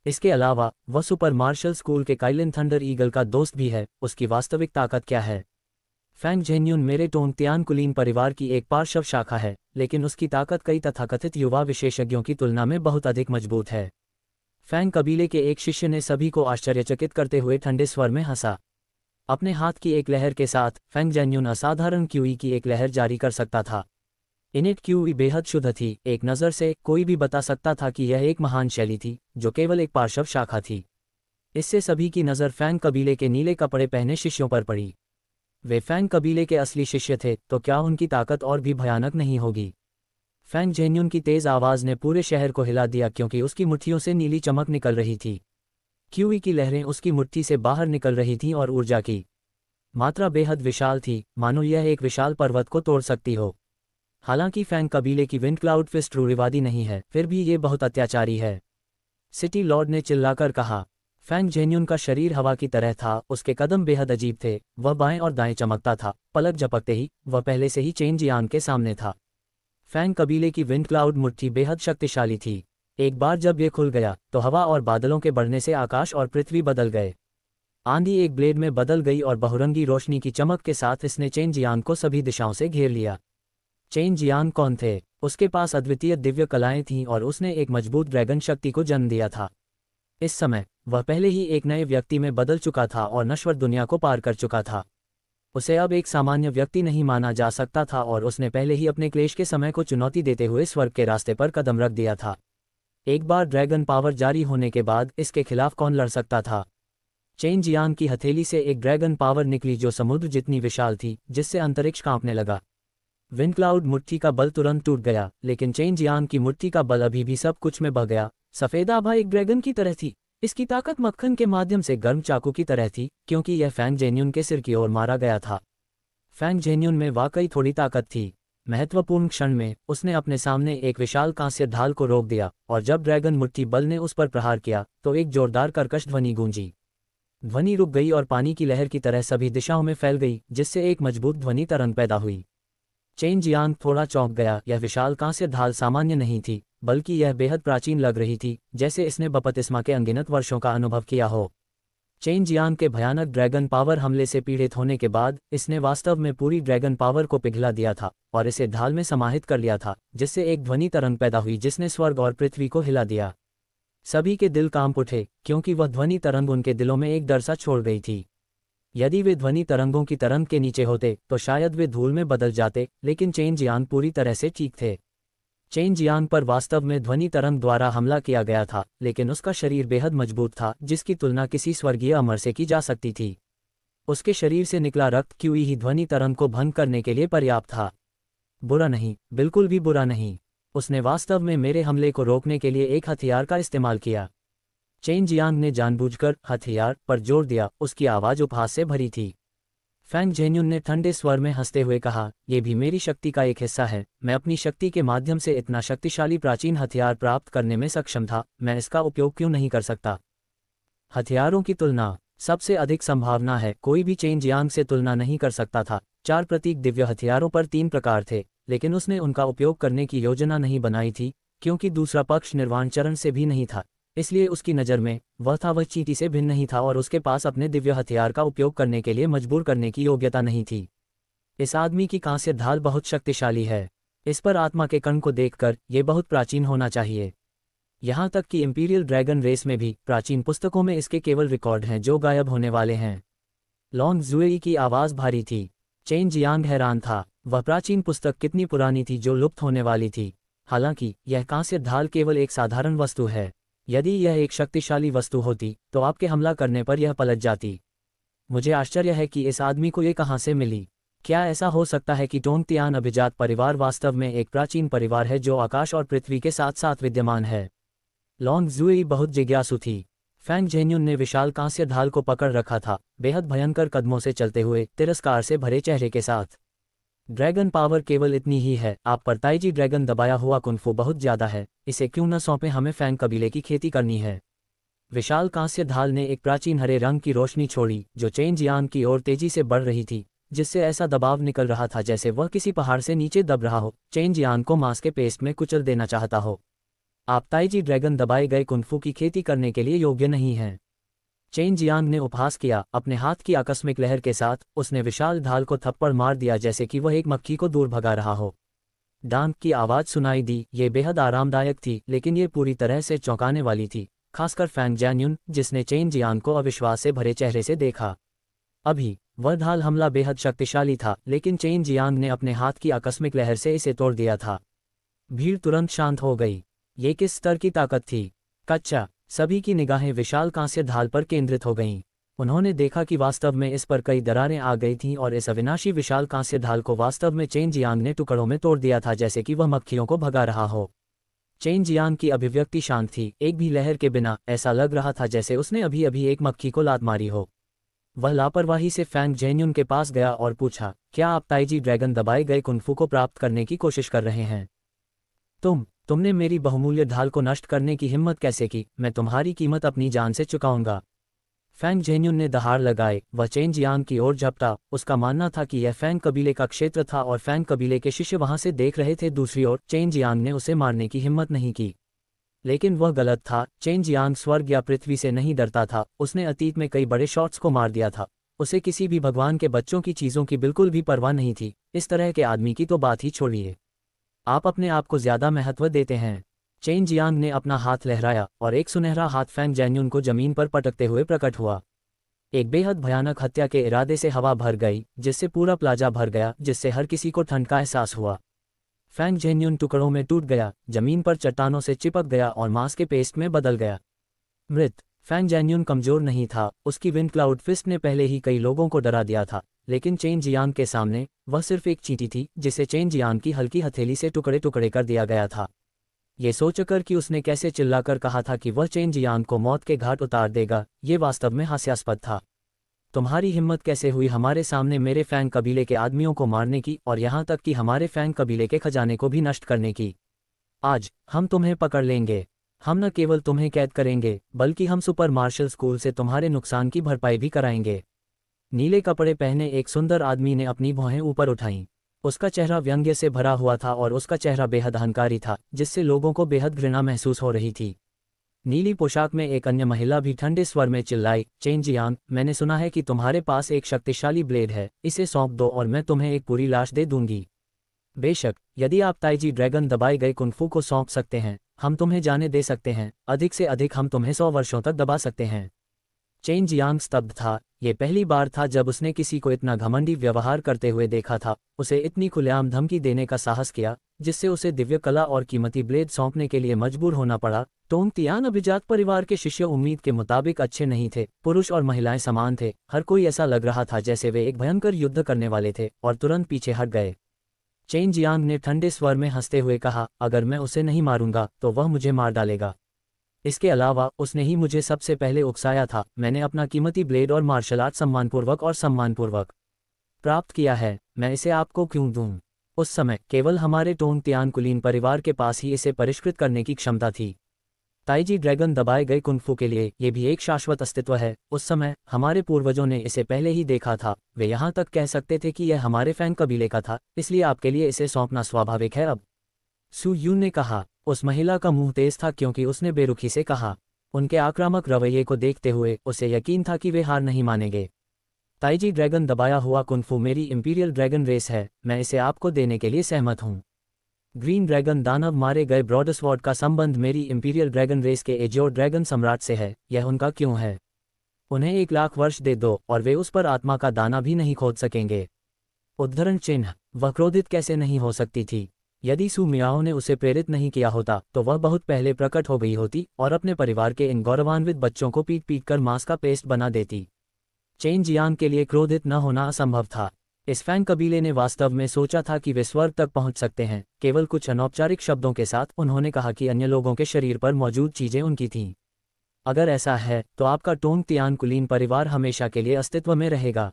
इसके अलावा वह सुपर मार्शल स्कूल के काइलिन थंडर ईगल का दोस्त भी है। उसकी वास्तविक ताकत क्या है? फैंग जेन्युन मेरे टोंग तियान कुलीन परिवार की एक पार्श्व शाखा है, लेकिन उसकी ताकत कई तथाकथित युवा विशेषज्ञों की तुलना में बहुत अधिक मजबूत है। फैंग कबीले के एक शिष्य ने सभी को आश्चर्यचकित करते हुए ठंडे स्वर में हंसा। अपने हाथ की एक लहर के साथ फैंग जेन्युन असाधारण क्यूई की एक लहर जारी कर सकता था। इनेट क्यूई बेहद शुद्ध थी। एक नज़र से कोई भी बता सकता था कि यह एक महान शैली थी, जो केवल एक पार्श्व शाखा थी। इससे सभी की नज़र फैंग कबीले के नीले कपड़े पहने शिष्यों पर पड़ी। वे फैंग कबीले के असली शिष्य थे, तो क्या उनकी ताकत और भी भयानक नहीं होगी? फैंग जेन्युन की तेज आवाज़ ने पूरे शहर को हिला दिया, क्योंकि उसकी मुट्ठियों से नीली चमक निकल रही थी। क्यूई की लहरें उसकी मुट्ठी से बाहर निकल रही थीं और ऊर्जा की मात्रा बेहद विशाल थी, मानो यह एक विशाल पर्वत को तोड़ सकती हो। हालांकि फैंग कबीले की विंड क्लाउड फिस्ट रूढ़िवादी नहीं है, फिर भी ये बहुत अत्याचारी है। सिटी लॉर्ड ने चिल्लाकर कहा। फैंग जेन्युन का शरीर हवा की तरह था, उसके कदम बेहद अजीब थे। वह बाएं और दाएं चमकता था। पलक झपकते ही वह पहले से ही चेन जियांग के सामने था। फैंग कबीले की विंड क्लाउड मुट्ठी बेहद शक्तिशाली थी। एक बार जब ये खुल गया तो हवा और बादलों के बढ़ने से आकाश और पृथ्वी बदल गए। आंधी एक ब्लेड में बदल गई और बहुरंगी रोशनी की चमक के साथ इसने चेन जियांग को सभी दिशाओं से घेर लिया। चेन जियांग कौन थे? उसके पास अद्वितीय दिव्य कलाएं थीं और उसने एक मजबूत ड्रैगन शक्ति को जन्म दिया था। इस समय वह पहले ही एक नए व्यक्ति में बदल चुका था और नश्वर दुनिया को पार कर चुका था। उसे अब एक सामान्य व्यक्ति नहीं माना जा सकता था और उसने पहले ही अपने क्लेश के समय को चुनौती देते हुए स्वर्ग के रास्ते पर कदम रख दिया था। एक बार ड्रैगन पावर जारी होने के बाद इसके खिलाफ कौन लड़ सकता था? चेन जियांग की हथेली से एक ड्रैगन पावर निकली जो समुद्र जितनी विशाल थी, जिससे अंतरिक्ष कांपने लगा। विंडक्लाउड मुट्ठी का बल तुरंत टूट गया, लेकिन चेन जियांग की मुट्ठी का बल अभी भी सब कुछ में बह गया। सफेद आभा एक ड्रैगन की तरह थी। इसकी ताकत मक्खन के माध्यम से गर्म चाकू की तरह थी, क्योंकि यह फैंग जेन्युन के सिर की ओर मारा गया था। फैंग जेन्युन में वाकई थोड़ी ताकत थी। महत्वपूर्ण क्षण में उसने अपने सामने एक विशाल कांस्य ढाल को रोक दिया और जब ड्रैगन मुट्ठी बल ने उस पर प्रहार किया तो एक जोरदार कर्कश ध्वनि गूंजी। ध्वनि रुक गई और पानी की लहर की तरह सभी दिशाओं में फैल गई, जिससे एक मजबूत ध्वनि तरंग पैदा हुई। चेन जियांग थोड़ा चौंक गया। यह विशाल कांस्य ढाल सामान्य नहीं थी, बल्कि यह बेहद प्राचीन लग रही थी, जैसे इसने बपतिस्मा के अनगिनत वर्षों का अनुभव किया हो। चेन जियांग के भयानक ड्रैगन पावर हमले से पीड़ित होने के बाद इसने वास्तव में पूरी ड्रैगन पावर को पिघला दिया था और इसे ढाल में समाहित कर लिया था, जिससे एक ध्वनि तरंग पैदा हुई जिसने स्वर्ग और पृथ्वी को हिला दिया। सभी के दिल कांप उठे, क्योंकि वह ध्वनि तरंग उनके दिलों में एक डर सा छोड़ गई थी। यदि वे ध्वनि तरंगों की तरंग के नीचे होते तो शायद वे धूल में बदल जाते, लेकिन चेन जियांग पूरी तरह से ठीक थे। चेन जियांग पर वास्तव में ध्वनि तरंग द्वारा हमला किया गया था, लेकिन उसका शरीर बेहद मजबूत था, जिसकी तुलना किसी स्वर्गीय अमर से की जा सकती थी। उसके शरीर से निकला रक्त क्यूई ही ध्वनि तरंग को भंग करने के लिए पर्याप्त था। बुरा नहीं, बिल्कुल भी बुरा नहीं। उसने वास्तव में मेरे हमले को रोकने के लिए एक हथियार का इस्तेमाल किया। चेन जियांग ने जानबूझकर हथियार पर जोर दिया। उसकी आवाज़ उपहास से भरी थी। फैंग जेन्युन ने ठंडे स्वर में हंसते हुए कहा, यह भी मेरी शक्ति का एक हिस्सा है। मैं अपनी शक्ति के माध्यम से इतना शक्तिशाली प्राचीन हथियार प्राप्त करने में सक्षम था, मैं इसका उपयोग क्यों नहीं कर सकता? हथियारों की तुलना, सबसे अधिक संभावना है कोई भी चेन जियांग से तुलना नहीं कर सकता था। 4 प्रतीक दिव्य हथियारों पर 3 प्रकार थे, लेकिन उसने उनका उपयोग करने की योजना नहीं बनाई थी, क्योंकि दूसरा पक्ष निर्वाण चरण से भी नहीं था। इसलिए उसकी नज़र में वह चींटी से भिन्न नहीं था और उसके पास अपने दिव्य हथियार का उपयोग करने के लिए मजबूर करने की योग्यता नहीं थी। इस आदमी की कांस्य ढाल बहुत शक्तिशाली है। इस पर आत्मा के कण को देखकर यह बहुत प्राचीन होना चाहिए। यहाँ तक कि इंपीरियल ड्रैगन रेस में भी प्राचीन पुस्तकों में इसके केवल रिकॉर्ड हैं जो गायब होने वाले हैं। लॉन्ग जुएई की आवाज़ भारी थी। चेन जियांग हैरान था। वह प्राचीन पुस्तक कितनी पुरानी थी जो लुप्त होने वाली थी। हालांकि यह कांस्य ढाल केवल एक साधारण वस्तु है। यदि यह एक शक्तिशाली वस्तु होती तो आपके हमला करने पर यह पलट जाती। मुझे आश्चर्य है कि इस आदमी को ये कहाँ से मिली। क्या ऐसा हो सकता है कि टोंगतियान अभिजात परिवार वास्तव में एक प्राचीन परिवार है जो आकाश और पृथ्वी के साथ साथ विद्यमान है? लॉन्ग जुएई बहुत जिज्ञासु थी। फैंग जेन्युन ने विशाल कांस्य ढाल को पकड़ रखा था, बेहद भयंकर कदमों से चलते हुए, तिरस्कार से भरे चेहरे के साथ। ड्रैगन पावर केवल इतनी ही है, आप पर ताइजी ड्रैगन दबाया हुआ कुंफू बहुत ज्यादा है, इसे क्यों न सौंपें, हमें फैंग कबीले की खेती करनी है। विशाल कांस्य ढाल ने एक प्राचीन हरे रंग की रोशनी छोड़ी जो चेन जियांग की ओर तेजी से बढ़ रही थी, जिससे ऐसा दबाव निकल रहा था जैसे वह किसी पहाड़ से नीचे दब रहा हो, चेन जियांग को मांस के पेस्ट में कुचल देना चाहता हो। आप ताइजी ड्रैगन दबाए गए कुंफू की खेती करने के लिए योग्य नहीं हैं। चेन जियांग ने उपहास किया। अपने हाथ की आकस्मिक लहर के साथ उसने विशाल ढाल को थप्पड़ मार दिया जैसे कि वह एक मक्खी को दूर भगा रहा हो। डांक की आवाज़ सुनाई दी। ये बेहद आरामदायक थी, लेकिन ये पूरी तरह से चौंकाने वाली थी, खासकर फैंग जेन्युन, जिसने चेन जियांग को अविश्वास से भरे चेहरे से देखा। अभी वह ढाल हमला बेहद शक्तिशाली था, लेकिन चेन जियांग ने अपने हाथ की आकस्मिक लहर से इसे तोड़ दिया था। भीड़ तुरंत शांत हो गई। ये किस स्तर की ताकत थी? कच्चा। सभी की निगाहें विशाल कांस्य ढाल पर केंद्रित हो गईं। उन्होंने देखा कि वास्तव में इस पर कई दरारें आ गई थीं और इस अविनाशी विशाल कांस्य ढाल को वास्तव में चेन जियांग ने टुकड़ों में तोड़ दिया था, जैसे कि वह मक्खियों को भगा रहा हो। चेन जियांग की अभिव्यक्ति शांत थी, एक भी लहर के बिना। ऐसा लग रहा था जैसे उसने अभी अभी एक मक्खी को लात मारी हो। वह लापरवाही से फैंग जेन्युन के पास गया और पूछा, क्या आप ताइजी ड्रैगन दबाए गए कुंफू को प्राप्त करने की कोशिश कर रहे हैं? तुमने मेरी बहुमूल्य ढाल को नष्ट करने की हिम्मत कैसे की? मैं तुम्हारी कीमत अपनी जान से चुकाऊंगा। फैंग जेन्युन ने दहाड़ लगाए। वह चेन जियांग की ओर झपटा। उसका मानना था कि यह फैंग कबीले का क्षेत्र था और फैंग कबीले के शिष्य वहां से देख रहे थे। दूसरी ओर चेन जियांग ने उसे मारने की हिम्मत नहीं की, लेकिन वह गलत था। चेन जियांग स्वर्ग या पृथ्वी से नहीं डरता था, उसने अतीत में कई बड़े शॉट्स को मार दिया था। उसे किसी भी भगवान के बच्चों की चीज़ों की बिल्कुल भी परवाह नहीं थी। इस तरह के आदमी की तो बात ही छोड़िए। आप अपने आप को ज़्यादा महत्व देते हैं। चेन जियांग ने अपना हाथ लहराया और एक सुनहरा हाथ फैंग जैन्युन को जमीन पर पटकते हुए प्रकट हुआ। एक बेहद भयानक हत्या के इरादे से हवा भर गई, जिससे पूरा प्लाजा भर गया, जिससे हर किसी को ठंड का एहसास हुआ। फैंग जैन्युन टुकड़ों में टूट गया, जमीन पर चट्टानों से चिपक गया और मांस के पेस्ट में बदल गया। मृत। फैंग जैन्युन कमजोर नहीं था, उसकी विंड क्लाउड फिस्ट ने पहले ही कई लोगों को डरा दिया था, लेकिन चेन जियांग के सामने वह सिर्फ एक चींटी थी, जिसे चेन जियांग की हल्की हथेली से टुकड़े टुकड़े कर दिया गया था। ये सोचकर कि उसने कैसे चिल्लाकर कहा था कि वह चेन जियांग को मौत के घाट उतार देगा, ये वास्तव में हास्यास्पद था। तुम्हारी हिम्मत कैसे हुई हमारे सामने मेरे फैंग कबीले के आदमियों को मारने की, और यहाँ तक कि हमारे फैंग कबीले के खजाने को भी नष्ट करने की? आज हम तुम्हें पकड़ लेंगे। हम न केवल तुम्हें कैद करेंगे, बल्कि हम सुपर मार्शल स्कूल से तुम्हारे नुकसान की भरपाई भी कराएंगे। नीले कपड़े पहने एक सुंदर आदमी ने अपनी भौहें ऊपर उठाईं। उसका चेहरा व्यंग्य से भरा हुआ था और उसका चेहरा बेहद अहंकारी था, जिससे लोगों को बेहद घृणा महसूस हो रही थी। नीली पोशाक में एक अन्य महिला भी ठंडे स्वर में चिल्लाई, चेन जियांग, मैंने सुना है कि तुम्हारे पास एक शक्तिशाली ब्लेड है, इसे सौंप दो और मैं तुम्हें एक पूरी लाश दे दूंगी। बेशक, यदि आप ताइजी ड्रैगन दबाए गए कुंफू को सौंप सकते हैं, हम तुम्हें जाने दे सकते हैं, अधिक से अधिक हम तुम्हें 100 वर्षों तक दबा सकते हैं। चेन जियांग स्तब्ध था। ये पहली बार था जब उसने किसी को इतना घमंडी व्यवहार करते हुए देखा था। उसे इतनी खुलेआम धमकी देने का साहस किया, जिससे उसे दिव्य कला और कीमती ब्लेड सौंपने के लिए मजबूर होना पड़ा। टोंग तियान अभिजात परिवार के शिष्य उम्मीद के मुताबिक अच्छे नहीं थे। पुरुष और महिलाएं समान थे। हर कोई ऐसा लग रहा था जैसे वे एक भयंकर युद्ध करने वाले थे, और तुरंत पीछे हट गए। चेन जियांग ने ठंडे स्वर में हंसते हुए कहा, अगर मैं उसे नहीं मारूंगा तो वह मुझे मार डालेगा। इसके अलावा उसने ही मुझे सबसे पहले उकसाया था। मैंने अपना कीमती ब्लेड और मार्शल आर्ट सम्मानपूर्वक प्राप्त किया है, मैं इसे आपको क्यों दूं? उस समय केवल हमारे टोंग तियान कुलीन परिवार के पास ही इसे परिष्कृत करने की क्षमता थी। ताइजी ड्रैगन दबाए गए कुंफू के लिए ये भी एक शाश्वत अस्तित्व है। उस समय हमारे पूर्वजों ने इसे पहले ही देखा था। वे यहाँ तक कह सकते थे कि यह हमारे फैंग कबीले का था, इसलिए आपके लिए इसे सौंपना स्वाभाविक है। अब सु यून ने कहा। उस महिला का मुंह तेज था क्योंकि उसने बेरुखी से कहा। उनके आक्रामक रवैये को देखते हुए उसे यकीन था कि वे हार नहीं मानेंगे। ताइजी ड्रैगन दबाया हुआ कुंफू मेरी इंपीरियल ड्रैगन रेस है, मैं इसे आपको देने के लिए सहमत हूँ। ग्रीन ड्रैगन दानव मारे गए ब्रॉडस्वॉर्ड का संबंध मेरी इंपीरियल ड्रैगन रेस के एज्योर ड्रैगन सम्राट से है, यह उनका क्यों है? उन्हें 1,00,000 वर्ष दे दो और वे उस पर आत्मा का दाना भी नहीं खोद सकेंगे। उद्धरण चिन्ह। वह क्रोधित कैसे नहीं हो सकती थी? यदि सु मियाओ ने उसे प्रेरित नहीं किया होता तो वह बहुत पहले प्रकट हो गई होती और अपने परिवार के इन गौरवान्वित बच्चों को पीट पीट कर मांस का पेस्ट बना देती। चेन जियांग के लिए क्रोधित न होना असंभव था। इस फैंग कबीले ने वास्तव में सोचा था कि वे स्वर्ग तक पहुंच सकते हैं। केवल कुछ अनौपचारिक शब्दों के साथ उन्होंने कहा कि अन्य लोगों के शरीर पर मौजूद चीजें उनकी थीं। अगर ऐसा है तो आपका टोंग तियान कुलीन परिवार हमेशा के लिए अस्तित्व में रहेगा।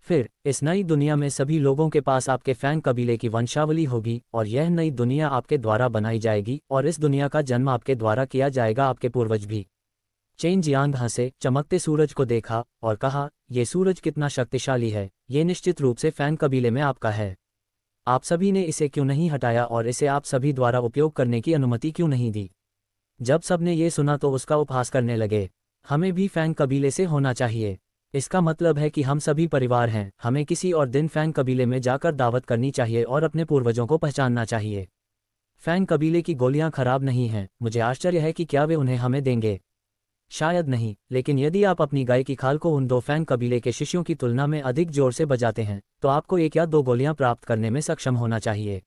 फिर इस नई दुनिया में सभी लोगों के पास आपके फैंग कबीले की वंशावली होगी और यह नई दुनिया आपके द्वारा बनाई जाएगी और इस दुनिया का जन्म आपके द्वारा किया जाएगा, आपके पूर्वज भी। चेन जियांग हंसे, चमकते सूरज को देखा और कहा, ये सूरज कितना शक्तिशाली है, ये निश्चित रूप से फैंग कबीले में आपका है। आप सभी ने इसे क्यों नहीं हटाया और इसे आप सभी द्वारा उपयोग करने की अनुमति क्यों नहीं दी? जब सबने ये सुना तो उसका उपहास करने लगे। हमें भी फैंग कबीले से होना चाहिए। इसका मतलब है कि हम सभी परिवार हैं। हमें किसी और दिन फैंग कबीले में जाकर दावत करनी चाहिए और अपने पूर्वजों को पहचानना चाहिए। फैंग कबीले की गोलियां खराब नहीं हैं। मुझे आश्चर्य है कि क्या वे उन्हें हमें देंगे। शायद नहीं, लेकिन यदि आप अपनी गाय की खाल को उन 2 फैंग कबीले के शिष्यों की तुलना में अधिक जोर से बजाते हैं तो आपको 1 या 2 गोलियां प्राप्त करने में सक्षम होना चाहिए।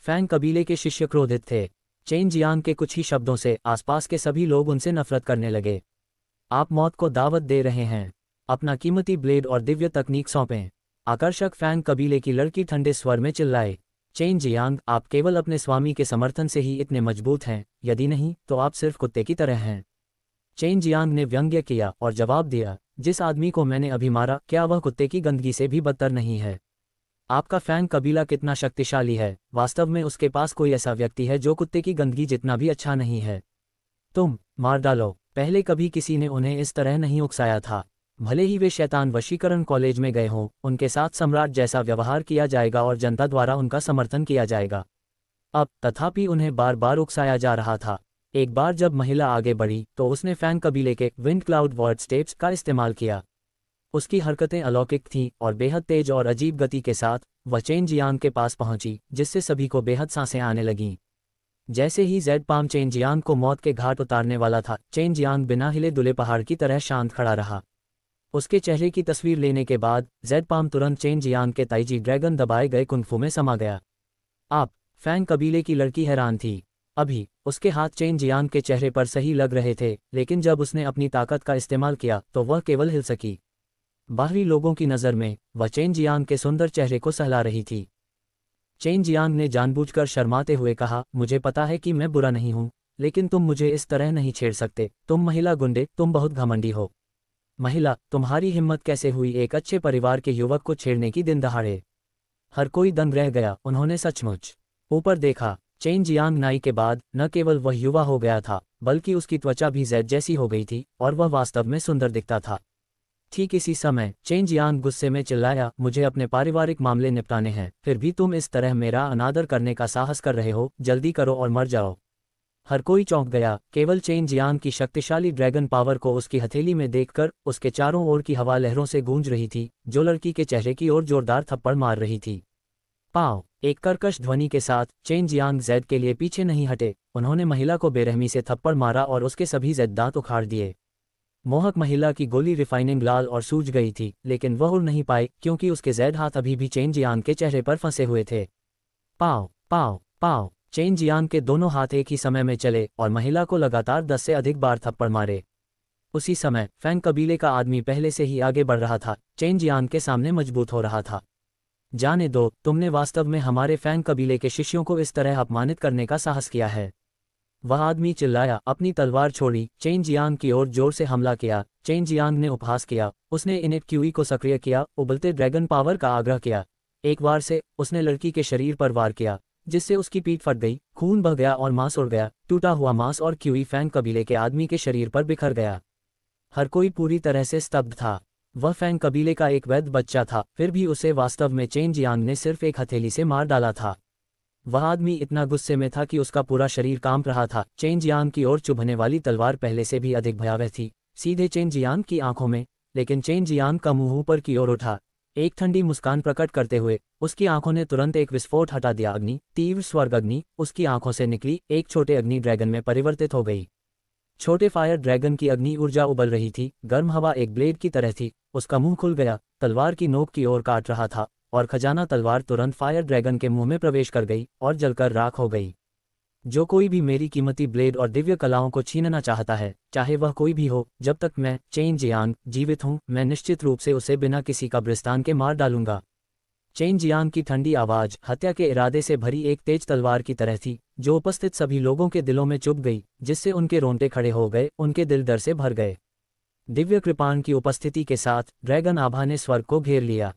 फैंग कबीले के शिष्य क्रोधित थे। चेन जियांग के कुछ ही शब्दों से आसपास के सभी लोग उनसे नफरत करने लगे। आप मौत को दावत दे रहे हैं। अपना कीमती ब्लेड और दिव्य तकनीक सौंपें। आकर्षक फैंग कबीले की लड़की ठंडे स्वर में चिल्लाए। चेन जियांग, आप केवल अपने स्वामी के समर्थन से ही इतने मजबूत हैं, यदि नहीं तो आप सिर्फ कुत्ते की तरह हैं। चेन जियांग ने व्यंग्य किया और जवाब दिया, जिस आदमी को मैंने अभी मारा, क्या वह कुत्ते की गंदगी से भी बदतर नहीं है? आपका फैंग कबीला कितना शक्तिशाली है, वास्तव में उसके पास कोई ऐसा व्यक्ति है जो कुत्ते की गंदगी जितना भी अच्छा नहीं है। तुम मार डालो। पहले कभी किसी ने उन्हें इस तरह नहीं उकसाया था। भले ही वे शैतान वशीकरण कॉलेज में गए हों, उनके साथ सम्राट जैसा व्यवहार किया जाएगा और जनता द्वारा उनका समर्थन किया जाएगा। अब तथापि उन्हें बार बार उकसाया जा रहा था। एक बार जब महिला आगे बढ़ी तो उसने फैंग कबीले के विंड क्लाउड वर्ड स्टेप्स का इस्तेमाल किया। उसकी हरकतें अलौकिक थीं और बेहद तेज और अजीब गति के साथ वह चेन जियांग के पास पहुंची, जिससे सभी को बेहद सांसें आने लगीं। जैसे ही जेड पाम चेन जियांग को मौत के घाट उतारने वाला था, चेन जियांग बिना हिले डुले पहाड़ की तरह शांत खड़ा रहा। उसके चेहरे की तस्वीर लेने के बाद जेड पाम तुरंत चेन जियांग के ताइजी ड्रैगन दबाए गए कुंग-फू में समा गया। आप फैंग कबीले की लड़की हैरान थी। अभी उसके हाथ चेन जियांग के चेहरे पर सही लग रहे थे, लेकिन जब उसने अपनी ताकत का इस्तेमाल किया तो वह केवल हिल सकी। बाहरी लोगों की नज़र में वह चेन जियांग के सुंदर चेहरे को सहला रही थी। चेन जियांग ने जानबूझकर शर्माते हुए कहा, मुझे पता है कि मैं बुरा नहीं हूँ, लेकिन तुम मुझे इस तरह नहीं छेड़ सकते। तुम महिला गुंडे, तुम बहुत घमंडी हो। महिला, तुम्हारी हिम्मत कैसे हुई एक अच्छे परिवार के युवक को छेड़ने की दिन दहाड़े। हर कोई दंग रह गया। उन्होंने सचमुच ऊपर देखा। चेन जियांग नाई के बाद न केवल वह युवा हो गया था, बल्कि उसकी त्वचा भी जेड जैसी हो गई थी और वह वास्तव में सुंदर दिखता था। ठीक इसी समय चेन जियांग गुस्से में चिल्लाया, मुझे अपने पारिवारिक मामले निपटाने हैं, फिर भी तुम इस तरह मेरा अनादर करने का साहस कर रहे हो। जल्दी करो और मर जाओ। हर कोई चौंक गया, केवल चेन जियांग की शक्तिशाली ड्रैगन पावर को उसकी हथेली में देखकर। उसके चारों ओर की हवा लहरों से गूंज रही थी, जो लड़की के चेहरे की ओर जोरदार थप्पड़ मार रही थी। पाव! एक कर्कश ध्वनि के साथ चेन जियांग जेड के लिए पीछे नहीं हटे। उन्होंने महिला को बेरहमी से थप्पड़ मारा और उसके सभी जेड दांत उखाड़ दिए। मोहक महिला की गोली रिफाइनिंग लाल और सूज गई थी, लेकिन वह उड़ नहीं पाई क्योंकि उसके जेड हाथ अभी भी चेन जियांग के चेहरे पर फंसे हुए थे। पाव पाव पाव! चेन जियांग के दोनों हाथ एक ही समय में चले और महिला को लगातार 10 से अधिक बार थप्पड़ मारे। उसी समय फैंग कबीले का आदमी पहले से ही आगे बढ़ रहा था, चेन जियांग के सामने मजबूत हो रहा था। जाने दो, तुमने वास्तव में हमारे फैंग कबीले के शिष्यों को इस तरह अपमानित करने का साहस किया है। वह आदमी चिल्लाया, अपनी तलवार छोड़ी, चेन जियांग की ओर जोर से हमला किया। चेन जियांग ने उपहास किया। उसने इनेट क्यूई को सक्रिय किया, उबलते ड्रैगन पावर का आग्रह किया। एक बार से उसने लड़की के शरीर पर वार किया, जिससे उसकी पीठ फट गई, खून बह गया और मांस उड़ गया। टूटा हुआ मांस और क्यूई फैंग कबीले के आदमी के शरीर पर बिखर गया। हर कोई पूरी तरह से स्तब्ध था। वह फैंग कबीले का एक वैध बच्चा था, फिर भी उसे वास्तव में चेन जियांग ने सिर्फ एक हथेली से मार डाला था। वह आदमी इतना गुस्से में था कि उसका पूरा शरीर कांप रहा था। चेन जियांग की ओर चुभने वाली तलवार पहले से भी अधिक भयावह थी, सीधे चेन जियांग की आंखों में। लेकिन चेन जियांग का मुंह ऊपर की ओर उठा, एक ठंडी मुस्कान प्रकट करते हुए उसकी आंखों ने तुरंत एक विस्फोट हटा दिया। अग्नि, तीव्र स्वर्ग अग्नि उसकी आंखों से निकली, एक छोटे अग्नि ड्रैगन में परिवर्तित हो गई। छोटे फायर ड्रैगन की अग्नि ऊर्जा उबल रही थी, गर्म हवा एक ब्लेड की तरह थी। उसका मुंह खुल गया, तलवार की नोक की ओर काट रहा था और खजाना तलवार तुरंत फायर ड्रैगन के मुंह में प्रवेश कर गई और जलकर राख हो गई। जो कोई भी मेरी कीमती ब्लेड और दिव्य कलाओं को छीनना चाहता है, चाहे वह कोई भी हो, जब तक मैं चेन जियांग जीवित हूं, मैं निश्चित रूप से उसे बिना किसी कब्रिस्तान के मार डालूंगा। चेन जियांग की ठंडी आवाज हत्या के इरादे से भरी एक तेज तलवार की तरह थी, जो उपस्थित सभी लोगों के दिलों में चुभ गई, जिससे उनके रोंगटे खड़े हो गए, उनके दिल डर से भर गए। दिव्य कृपाण की उपस्थिति के साथ ड्रैगन आभा ने स्वर्ग को घेर लिया।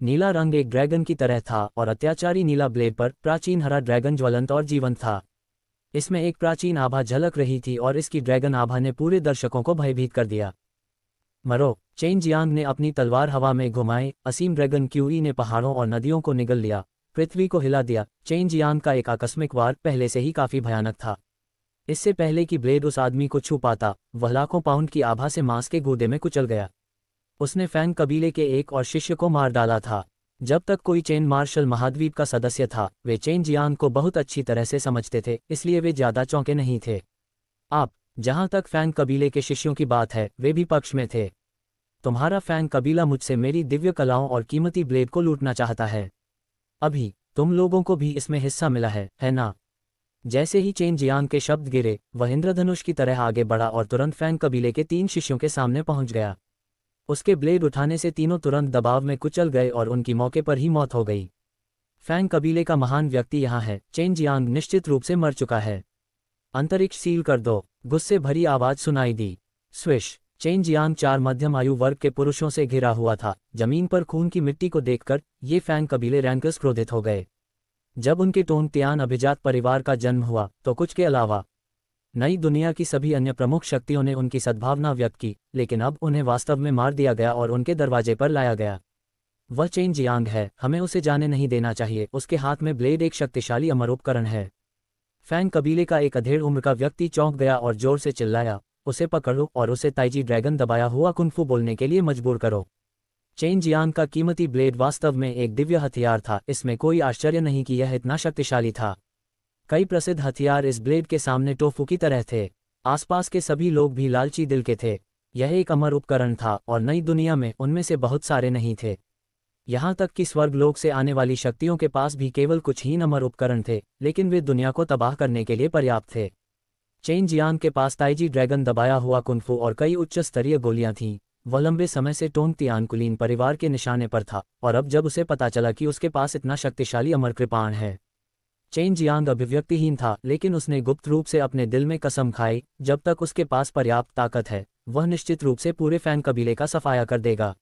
नीला रंग एक ड्रैगन की तरह था और अत्याचारी नीला ब्लेड पर प्राचीन हरा ड्रैगन ज्वलंत और जीवंत था। इसमें एक प्राचीन आभा झलक रही थी और इसकी ड्रैगन आभा ने पूरे दर्शकों को भयभीत कर दिया। मरो! चेन जियांग ने अपनी तलवार हवा में घुमाई। असीम ड्रैगन क्यूई ने पहाड़ों और नदियों को निगल लिया, पृथ्वी को हिला दिया। चेन जियांग का एक आकस्मिक वार पहले से ही काफी भयानक था। इससे पहले कि ब्लेड उस आदमी को छू पाता, वह लाखों पाउंड की आभा से मांस के गूदे में कुचल गया। उसने फैंग कबीले के एक और शिष्य को मार डाला था। जब तक कोई चेन मार्शल महाद्वीप का सदस्य था, वे चेन जियांग को बहुत अच्छी तरह से समझते थे, इसलिए वे ज्यादा चौंके नहीं थे। आप, जहां तक फैंग कबीले के शिष्यों की बात है, वे भी पक्ष में थे। तुम्हारा फैंग कबीला मुझसे मेरी दिव्य कलाओं और कीमती ब्लेड को लूटना चाहता है। अभी तुम लोगों को भी इसमें हिस्सा मिला है ना? जैसे ही चेन जियांग के शब्द गिरे, वह इंद्रधनुष की तरह आगे बढ़ा और तुरंत फैंग कबीले के 3 शिष्यों के सामने पहुंच गया। उसके ब्लेड उठाने से तीनों तुरंत दबाव में कुचल गए और उनकी मौके पर ही मौत हो गई। फैंग कबीले का महान व्यक्ति यहाँ है। चेन जियांग निश्चित रूप से मर चुका है। अंतरिक्ष सील कर दो! गुस्से भरी आवाज सुनाई दी। स्विश! चेन जियांग 4 मध्यम आयु वर्ग के पुरुषों से घिरा हुआ था। जमीन पर खून की मिट्टी को देखकर ये फैंग कबीले रैंकर्स क्रोधित हो गए। जब उनके टोंग तियान अभिजात परिवार का जन्म हुआ तो कुछ के अलावा नई दुनिया की सभी अन्य प्रमुख शक्तियों ने उनकी सद्भावना व्यक्त की, लेकिन अब उन्हें वास्तव में मार दिया गया और उनके दरवाजे पर लाया गया। वह चेन जियांग है, हमें उसे जाने नहीं देना चाहिए। उसके हाथ में ब्लेड एक शक्तिशाली अमर उपकरण है। फैंग कबीले का एक अधेड़ उम्र का व्यक्ति चौंक गया और जोर से चिल्लाया, उसे पकड़ो और उसे ताइजी ड्रैगन दबाया हुआ कुंफू बोलने के लिए मजबूर करो। चेन जियांग का कीमती ब्लेड वास्तव में एक दिव्य हथियार था, इसमें कोई आश्चर्य नहीं कि यह इतना शक्तिशाली था। कई प्रसिद्ध हथियार इस ब्लेड के सामने टोफू की तरह थे। आसपास के सभी लोग भी लालची दिल के थे। यह एक अमर उपकरण था और नई दुनिया में उनमें से बहुत सारे नहीं थे। यहाँ तक कि स्वर्गलोक से आने वाली शक्तियों के पास भी केवल कुछ ही अमर उपकरण थे, लेकिन वे दुनिया को तबाह करने के लिए पर्याप्त थे। चेन जियांग के पास ताइजी ड्रैगन दबाया हुआ कुंफू और कई उच्च स्तरीय गोलियां थीं। वह लंबे समय से टोंग तियानकुलीन परिवार के निशाने पर था, और अब जब उसे पता चला कि उसके पास इतना शक्तिशाली अमर कृपाण है, चेन जियांग अभिव्यक्तिहीन था। लेकिन उसने गुप्त रूप से अपने दिल में कसम खाई, जब तक उसके पास पर्याप्त ताकत है, वह निश्चित रूप से पूरे फैंग कबीले का सफाया कर देगा।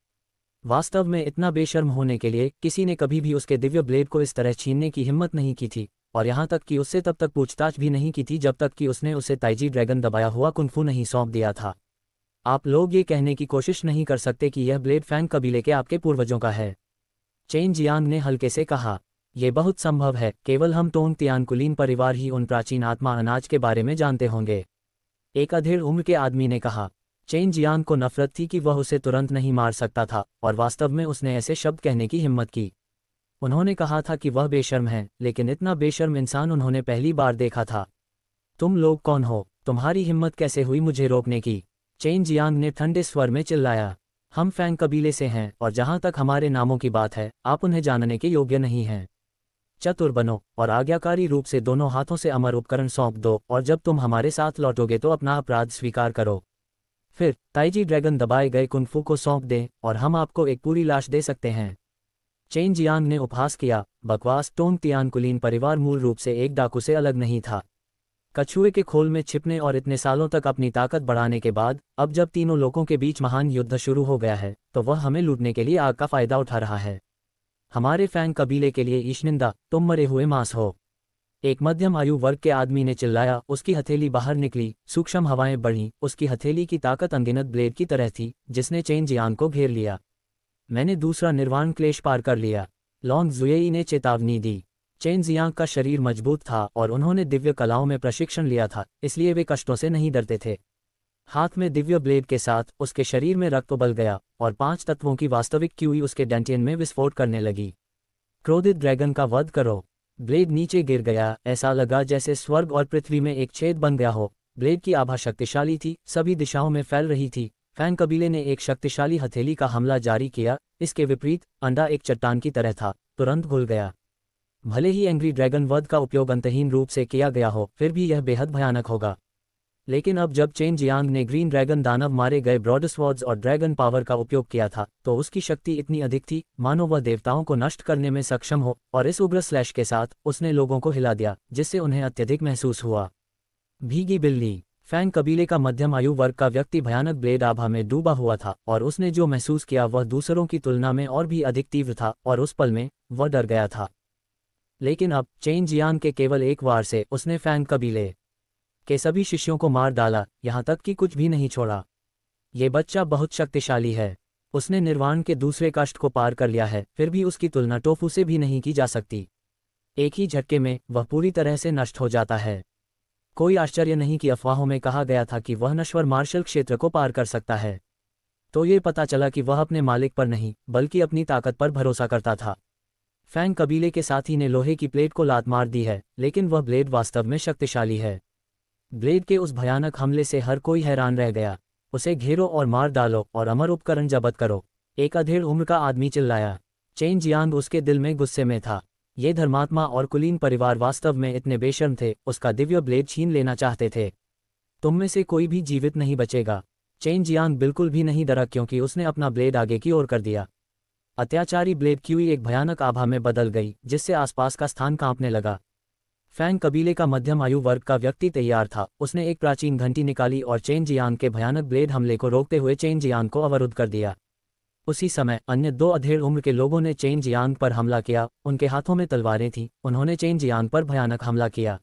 वास्तव में इतना बेशर्म होने के लिए किसी ने कभी भी उसके दिव्य ब्लेड को इस तरह छीनने की हिम्मत नहीं की थी, और यहाँ तक कि उससे तब तक पूछताछ भी नहीं की थी जब तक कि उसने उसे ताइजी ड्रैगन दबाया हुआ कुंफू नहीं सौंप दिया था। आप लोग ये कहने की कोशिश नहीं कर सकते कि यह ब्लेड फैंग कबीले के आपके पूर्वजों का है, चेन जियांग ने हल्के से कहा। यह बहुत संभव है, केवल हम टोंग तियानकुलीन परिवार ही उन प्राचीन आत्मा अनाज के बारे में जानते होंगे, एक अधेड़ उम्र के आदमी ने कहा। चेन जियांग को नफरत थी कि वह उसे तुरंत नहीं मार सकता था, और वास्तव में उसने ऐसे शब्द कहने की हिम्मत की। उन्होंने कहा था कि वह बेशर्म है, लेकिन इतना बेशर्म इंसान उन्होंने पहली बार देखा था। तुम लोग कौन हो? तुम्हारी हिम्मत कैसे हुई मुझे रोकने की? चेन जियांग ने ठंडे स्वर में चिल्लाया। हम फैंग कबीले से हैं, और जहां तक हमारे नामों की बात है, आप उन्हें जानने के योग्य नहीं हैं। चतुर बनो और आज्ञाकारी रूप से दोनों हाथों से अमर उपकरण सौंप दो, और जब तुम हमारे साथ लौटोगे तो अपना अपराध स्वीकार करो। फिर ताइजी ड्रैगन दबाए गए कुंफू को सौंप दें और हम आपको एक पूरी लाश दे सकते हैं। चेन जियांग ने उपहास किया। बकवास, टोंग तियानकुलीन परिवार मूल रूप से एक डाकू से अलग नहीं था। कछुए के खोल में छिपने और इतने सालों तक अपनी ताकत बढ़ाने के बाद, अब जब तीनों लोगों के बीच महान युद्ध शुरू हो गया है, तो वह हमें लूटने के लिए आग का फायदा उठा रहा है। हमारे फैंग कबीले के लिए ईशनिंदा, तुम मरे हुए मांस हो। एक मध्यम आयु वर्ग के आदमी ने चिल्लाया। उसकी हथेली बाहर निकली, सूक्ष्म हवाएं बढ़ीं, उसकी हथेली की ताकत अनगिनत ब्लेड की तरह थी, जिसने चेन जियांग को घेर लिया। मैंने दूसरा निर्वाण क्लेश पार कर लिया, लॉन्ग जुएई ने चेतावनी दी। चेन जियांग का शरीर मजबूत था और उन्होंने दिव्य कलाओं में प्रशिक्षण लिया था, इसलिए वे कष्टों से नहीं डरते थे। हाथ में दिव्य ब्लेड के साथ उसके शरीर में रक्त उबल गया और 5 तत्वों की वास्तविक क्यूई उसके डेंटियन में विस्फोट करने लगी। क्रोधित ड्रैगन का वध करो। ब्लेड नीचे गिर गया। ऐसा लगा जैसे स्वर्ग और पृथ्वी में एक छेद बन गया हो। ब्लेड की आभा शक्तिशाली थी, सभी दिशाओं में फैल रही थी। फैंग कबीले ने एक शक्तिशाली हथेली का हमला जारी किया। इसके विपरीत अंडा एक चट्टान की तरह था, तुरंत घुल गया। भले ही एंग्री ड्रैगन वध का उपयोग अंतहीन रूप से किया गया हो, फिर भी यह बेहद भयानक होगा। लेकिन अब जब चेन जियांग ने ग्रीन ड्रैगन दानव मारे गए ब्रॉडस्वर्ड्स और ड्रैगन पावर का उपयोग किया था, तो उसकी शक्ति इतनी अधिक थी मानो वह देवताओं को नष्ट करने में सक्षम हो, और इस उग्र स्लैश के साथ उसने लोगों को हिला दिया, जिससे उन्हें अत्यधिक महसूस हुआ। भीगी बिल्ली। फैंग कबीले का मध्यम आयु वर्ग का व्यक्ति भयानक ब्लेड आभा में डूबा हुआ था, और उसने जो महसूस किया वह दूसरों की तुलना में और भी अधिक तीव्र था, और उस पल में वह डर गया था। लेकिन अब चेन जियांग के केवल एक वार से उसने फैंग कबीले के सभी शिष्यों को मार डाला, यहाँ तक कि कुछ भी नहीं छोड़ा। ये बच्चा बहुत शक्तिशाली है। उसने निर्वाण के दूसरे कष्ट को पार कर लिया है, फिर भी उसकी तुलना टोफू से भी नहीं की जा सकती। एक ही झटके में वह पूरी तरह से नष्ट हो जाता है। कोई आश्चर्य नहीं कि अफवाहों में कहा गया था कि वह नश्वर मार्शल क्षेत्र को पार कर सकता है। तो ये पता चला कि वह अपने मालिक पर नहीं, बल्कि अपनी ताकत पर भरोसा करता था। फैंग कबीले के साथी ने लोहे की प्लेट को लात मार दी है, लेकिन वह ब्लेड वास्तव में शक्तिशाली है। ब्लेड के उस भयानक हमले से हर कोई हैरान रह गया। उसे घेरो और मार डालो और अमर उपकरण जब्त करो, एक अधेड़ उम्र का आदमी चिल्लाया। चेन जियांग उसके दिल में गुस्से में था। ये धर्मात्मा और कुलीन परिवार वास्तव में इतने बेशर्म थे, उसका दिव्य ब्लेड छीन लेना चाहते थे। तुम में से कोई भी जीवित नहीं बचेगा। चेन जियांग बिल्कुल भी नहीं डरा, क्योंकि उसने अपना ब्लेड आगे की ओर कर दिया। अत्याचारी ब्लेड क्यूई एक भयानक आभा में बदल गई, जिससे आसपास का स्थान कांपने लगा। फैंग कबीले का मध्यम आयु वर्ग का व्यक्ति तैयार था। उसने एक प्राचीन घंटी निकाली और चेन जियांग के भयानक ब्लेड हमले को रोकते हुए चेन जियांग को अवरुद्ध कर दिया। उसी समय अन्य 2 अधेड़ उम्र के लोगों ने चेन जियांग पर हमला किया। उनके हाथों में तलवारें थीं। उन्होंने चेन जियांग पर भयानक हमला किया।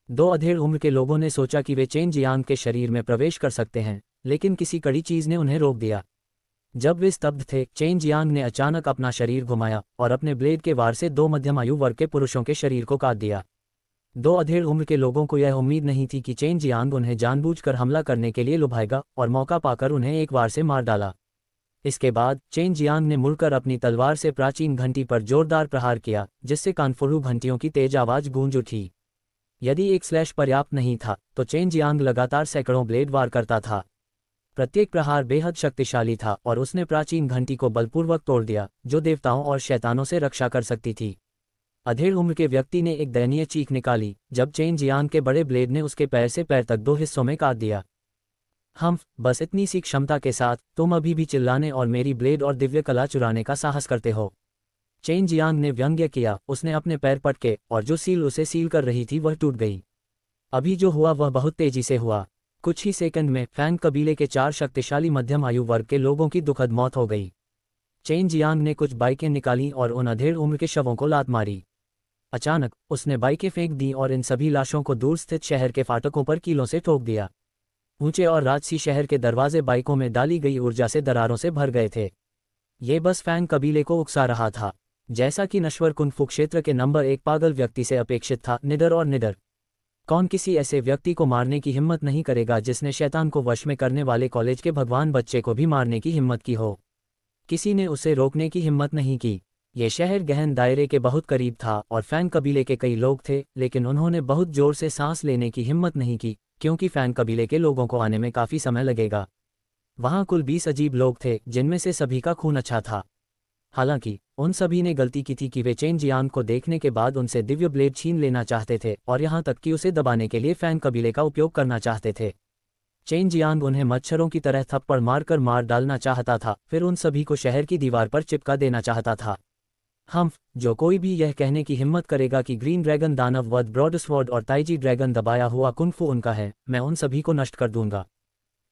2 अधेड़ उम्र के लोगों ने सोचा कि वे चेन जियांग के शरीर में प्रवेश कर सकते हैं, लेकिन किसी कड़ी चीज ने उन्हें रोक दिया। जब वे स्तब्ध थे, चेन जियांग ने अचानक अपना शरीर घुमाया और अपने ब्लेड के वार से 2 मध्यम आयु वर्ग के पुरुषों के शरीर को काट दिया। दो अधेड़ उम्र के लोगों को यह उम्मीद नहीं थी कि चेन जियांग उन्हें जानबूझकर हमला करने के लिए लुभाएगा, और मौका पाकर उन्हें एक बार से मार डाला। इसके बाद चेन जियांग ने मुड़कर अपनी तलवार से प्राचीन घंटी पर जोरदार प्रहार किया, जिससे कानफोड़ू घंटियों की तेज आवाज गूंज उठी। यदि एक स्लैश पर्याप्त नहीं था तो चेन जियांग लगातार सैकड़ों ब्लेड वार करता था। प्रत्येक प्रहार बेहद शक्तिशाली था और उसने प्राचीन घंटी को बलपूर्वक तोड़ दिया, जो देवताओं और शैतानों से रक्षा कर सकती थी। अधेड़ उम्र के व्यक्ति ने एक दयनीय चीख निकाली जब चेन जियांग के बड़े ब्लेड ने उसके पैर से पैर तक दो हिस्सों में काट दिया। बस इतनी सी क्षमता के साथ तुम अभी भी चिल्लाने और मेरी ब्लेड और दिव्य कला चुराने का साहस करते हो? चेन जियांग ने व्यंग्य किया। उसने अपने पैर पटके और जो सील उसे सील कर रही थी वह टूट गई। अभी जो हुआ वह बहुत तेजी से हुआ। कुछ ही सेकंड में फैंग कबीले के 4 शक्तिशाली मध्यम आयु वर्ग के लोगों की दुखद मौत हो गई। चेन जियांग ने कुछ बाइकें निकाली और उन अधेड़ उम्र के शवों को लात मारी। अचानक उसने बाइकें फेंक दी और इन सभी लाशों को दूर स्थित शहर के फाटकों पर कीलों से ठोक दिया। ऊंचे और राजसी शहर के दरवाजे बाइकों में डाली गई ऊर्जा से दरारों से भर गए थे। ये बस फैंग कबीले को उकसा रहा था, जैसा कि नश्वर कुंफू क्षेत्र के नंबर 1 पागल व्यक्ति से अपेक्षित था। निडर और निडर। कौन किसी ऐसे व्यक्ति को मारने की हिम्मत नहीं करेगा जिसने शैतान को वश में करने वाले कॉलेज के भगवान बच्चे को भी मारने की हिम्मत की हो? किसी ने उसे रोकने की हिम्मत नहीं की। ये शहर गहन दायरे के बहुत करीब था और फैंग कबीले के कई लोग थे, लेकिन उन्होंने बहुत जोर से सांस लेने की हिम्मत नहीं की, क्योंकि फैंग कबीले के लोगों को आने में काफ़ी समय लगेगा। वहाँ कुल 20 अजीब लोग थे, जिनमें से सभी का खून अच्छा था। हालांकि उन सभी ने गलती की थी कि वे चेन जियांग को देखने के बाद उनसे दिव्य ब्लेड छीन लेना चाहते थे और यहाँ तक कि उसे दबाने के लिए फैंग कबीले का उपयोग करना चाहते थे। चेन जियांग उन्हें मच्छरों की तरह थप्पड़ मारकर मार डालना चाहता था, फिर उन सभी को शहर की दीवार पर चिपका देना चाहता था। जो कोई भी यह कहने की हिम्मत करेगा कि ग्रीन ड्रैगन दानव वध ब्रॉडस्वर्ड और ताइजी ड्रैगन दबाया हुआ कुंफू उनका है, मैं उन सभी को नष्ट कर दूंगा,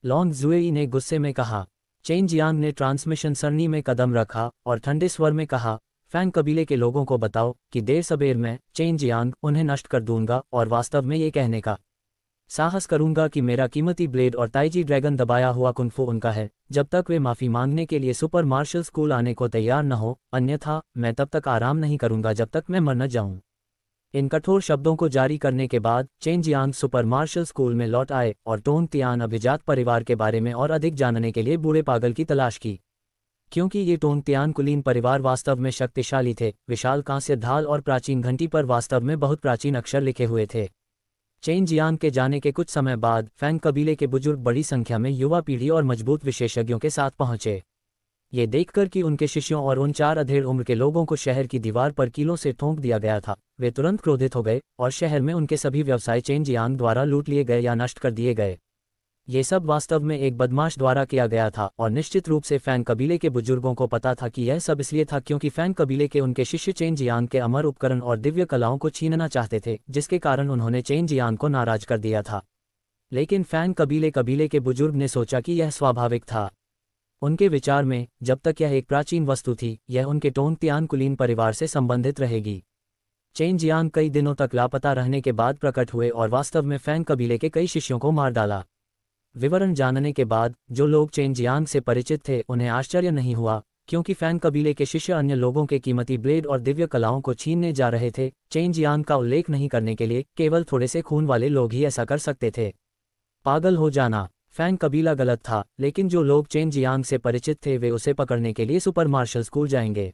लॉन्ग जुएई ने गुस्से में कहा। चेन जियांग ने ट्रांसमिशन सरणी में कदम रखा और ठंडे स्वर में कहा, फैंग कबीले के लोगों को बताओ कि देर सबेर मैं चेन जियांग उन्हें नष्ट कर दूंगा और वास्तव में ये कहने का साहस करूंगा कि मेरा कीमती ब्लेड और ताइजी ड्रैगन दबाया हुआ कुंफू उनका है, जब तक वे माफ़ी मांगने के लिए सुपर मार्शल स्कूल आने को तैयार न हो, अन्यथा मैं तब तक आराम नहीं करूंगा जब तक मैं मर न जाऊं। इन कठोर शब्दों को जारी करने के बाद Chen Jiang super martial school में लौट आए और टोंग तियान अभिजात परिवार के बारे में और अधिक जानने के लिए बूढ़े पागल की तलाश की, क्योंकि ये टोंग तियान कुलीन परिवार वास्तव में शक्तिशाली थे। विशाल कांस्य ढाल और प्राचीन घंटी पर वास्तव में बहुत प्राचीन अक्षर लिखे हुए थे। चेन जियांग के जाने के कुछ समय बाद फैंग कबीले के बुजुर्ग बड़ी संख्या में युवा पीढ़ी और मजबूत विशेषज्ञों के साथ पहुंचे। ये देखकर कि उनके शिष्यों और उन 4 अधेड़ उम्र के लोगों को शहर की दीवार पर कीलों से ठोंक दिया गया था, वे तुरंत क्रोधित हो गए और शहर में उनके सभी व्यवसाय चेन जियांग द्वारा लूट लिए गए या नष्ट कर दिए गए। ये सब वास्तव में एक बदमाश द्वारा किया गया था और निश्चित रूप से फैंग कबीले के बुजुर्गों को पता था कि यह सब इसलिए था क्योंकि फैंग कबीले के उनके शिष्य चेन जियांग के अमर उपकरण और दिव्य कलाओं को छीनना चाहते थे, जिसके कारण उन्होंने चेन जियांग को नाराज कर दिया था। लेकिन फैंग कबीले के बुजुर्ग ने सोचा कि यह स्वाभाविक था। उनके विचार में जब तक यह एक प्राचीन वस्तु थी, यह उनके टोंग तियान कुलीन परिवार से संबंधित रहेगी। चेन जियांग कई दिनों तक लापता रहने के बाद प्रकट हुए और वास्तव में फैंग कबीले के कई शिष्यों को मार डाला। विवरण जानने के बाद जो लोग चेन जियांग से परिचित थे उन्हें आश्चर्य नहीं हुआ, क्योंकि फैंग कबीले के शिष्य अन्य लोगों के कीमती ब्लेड और दिव्य कलाओं को छीनने जा रहे थे। चेन जियांग का उल्लेख नहीं करने के लिए केवल थोड़े से खून वाले लोग ही ऐसा कर सकते थे। पागल हो जाना। फैंग कबीला गलत था, लेकिन जो लोग चेन जियांग से परिचित थे वे उसे पकड़ने के लिए सुपर मार्शल स्कूल जाएंगे।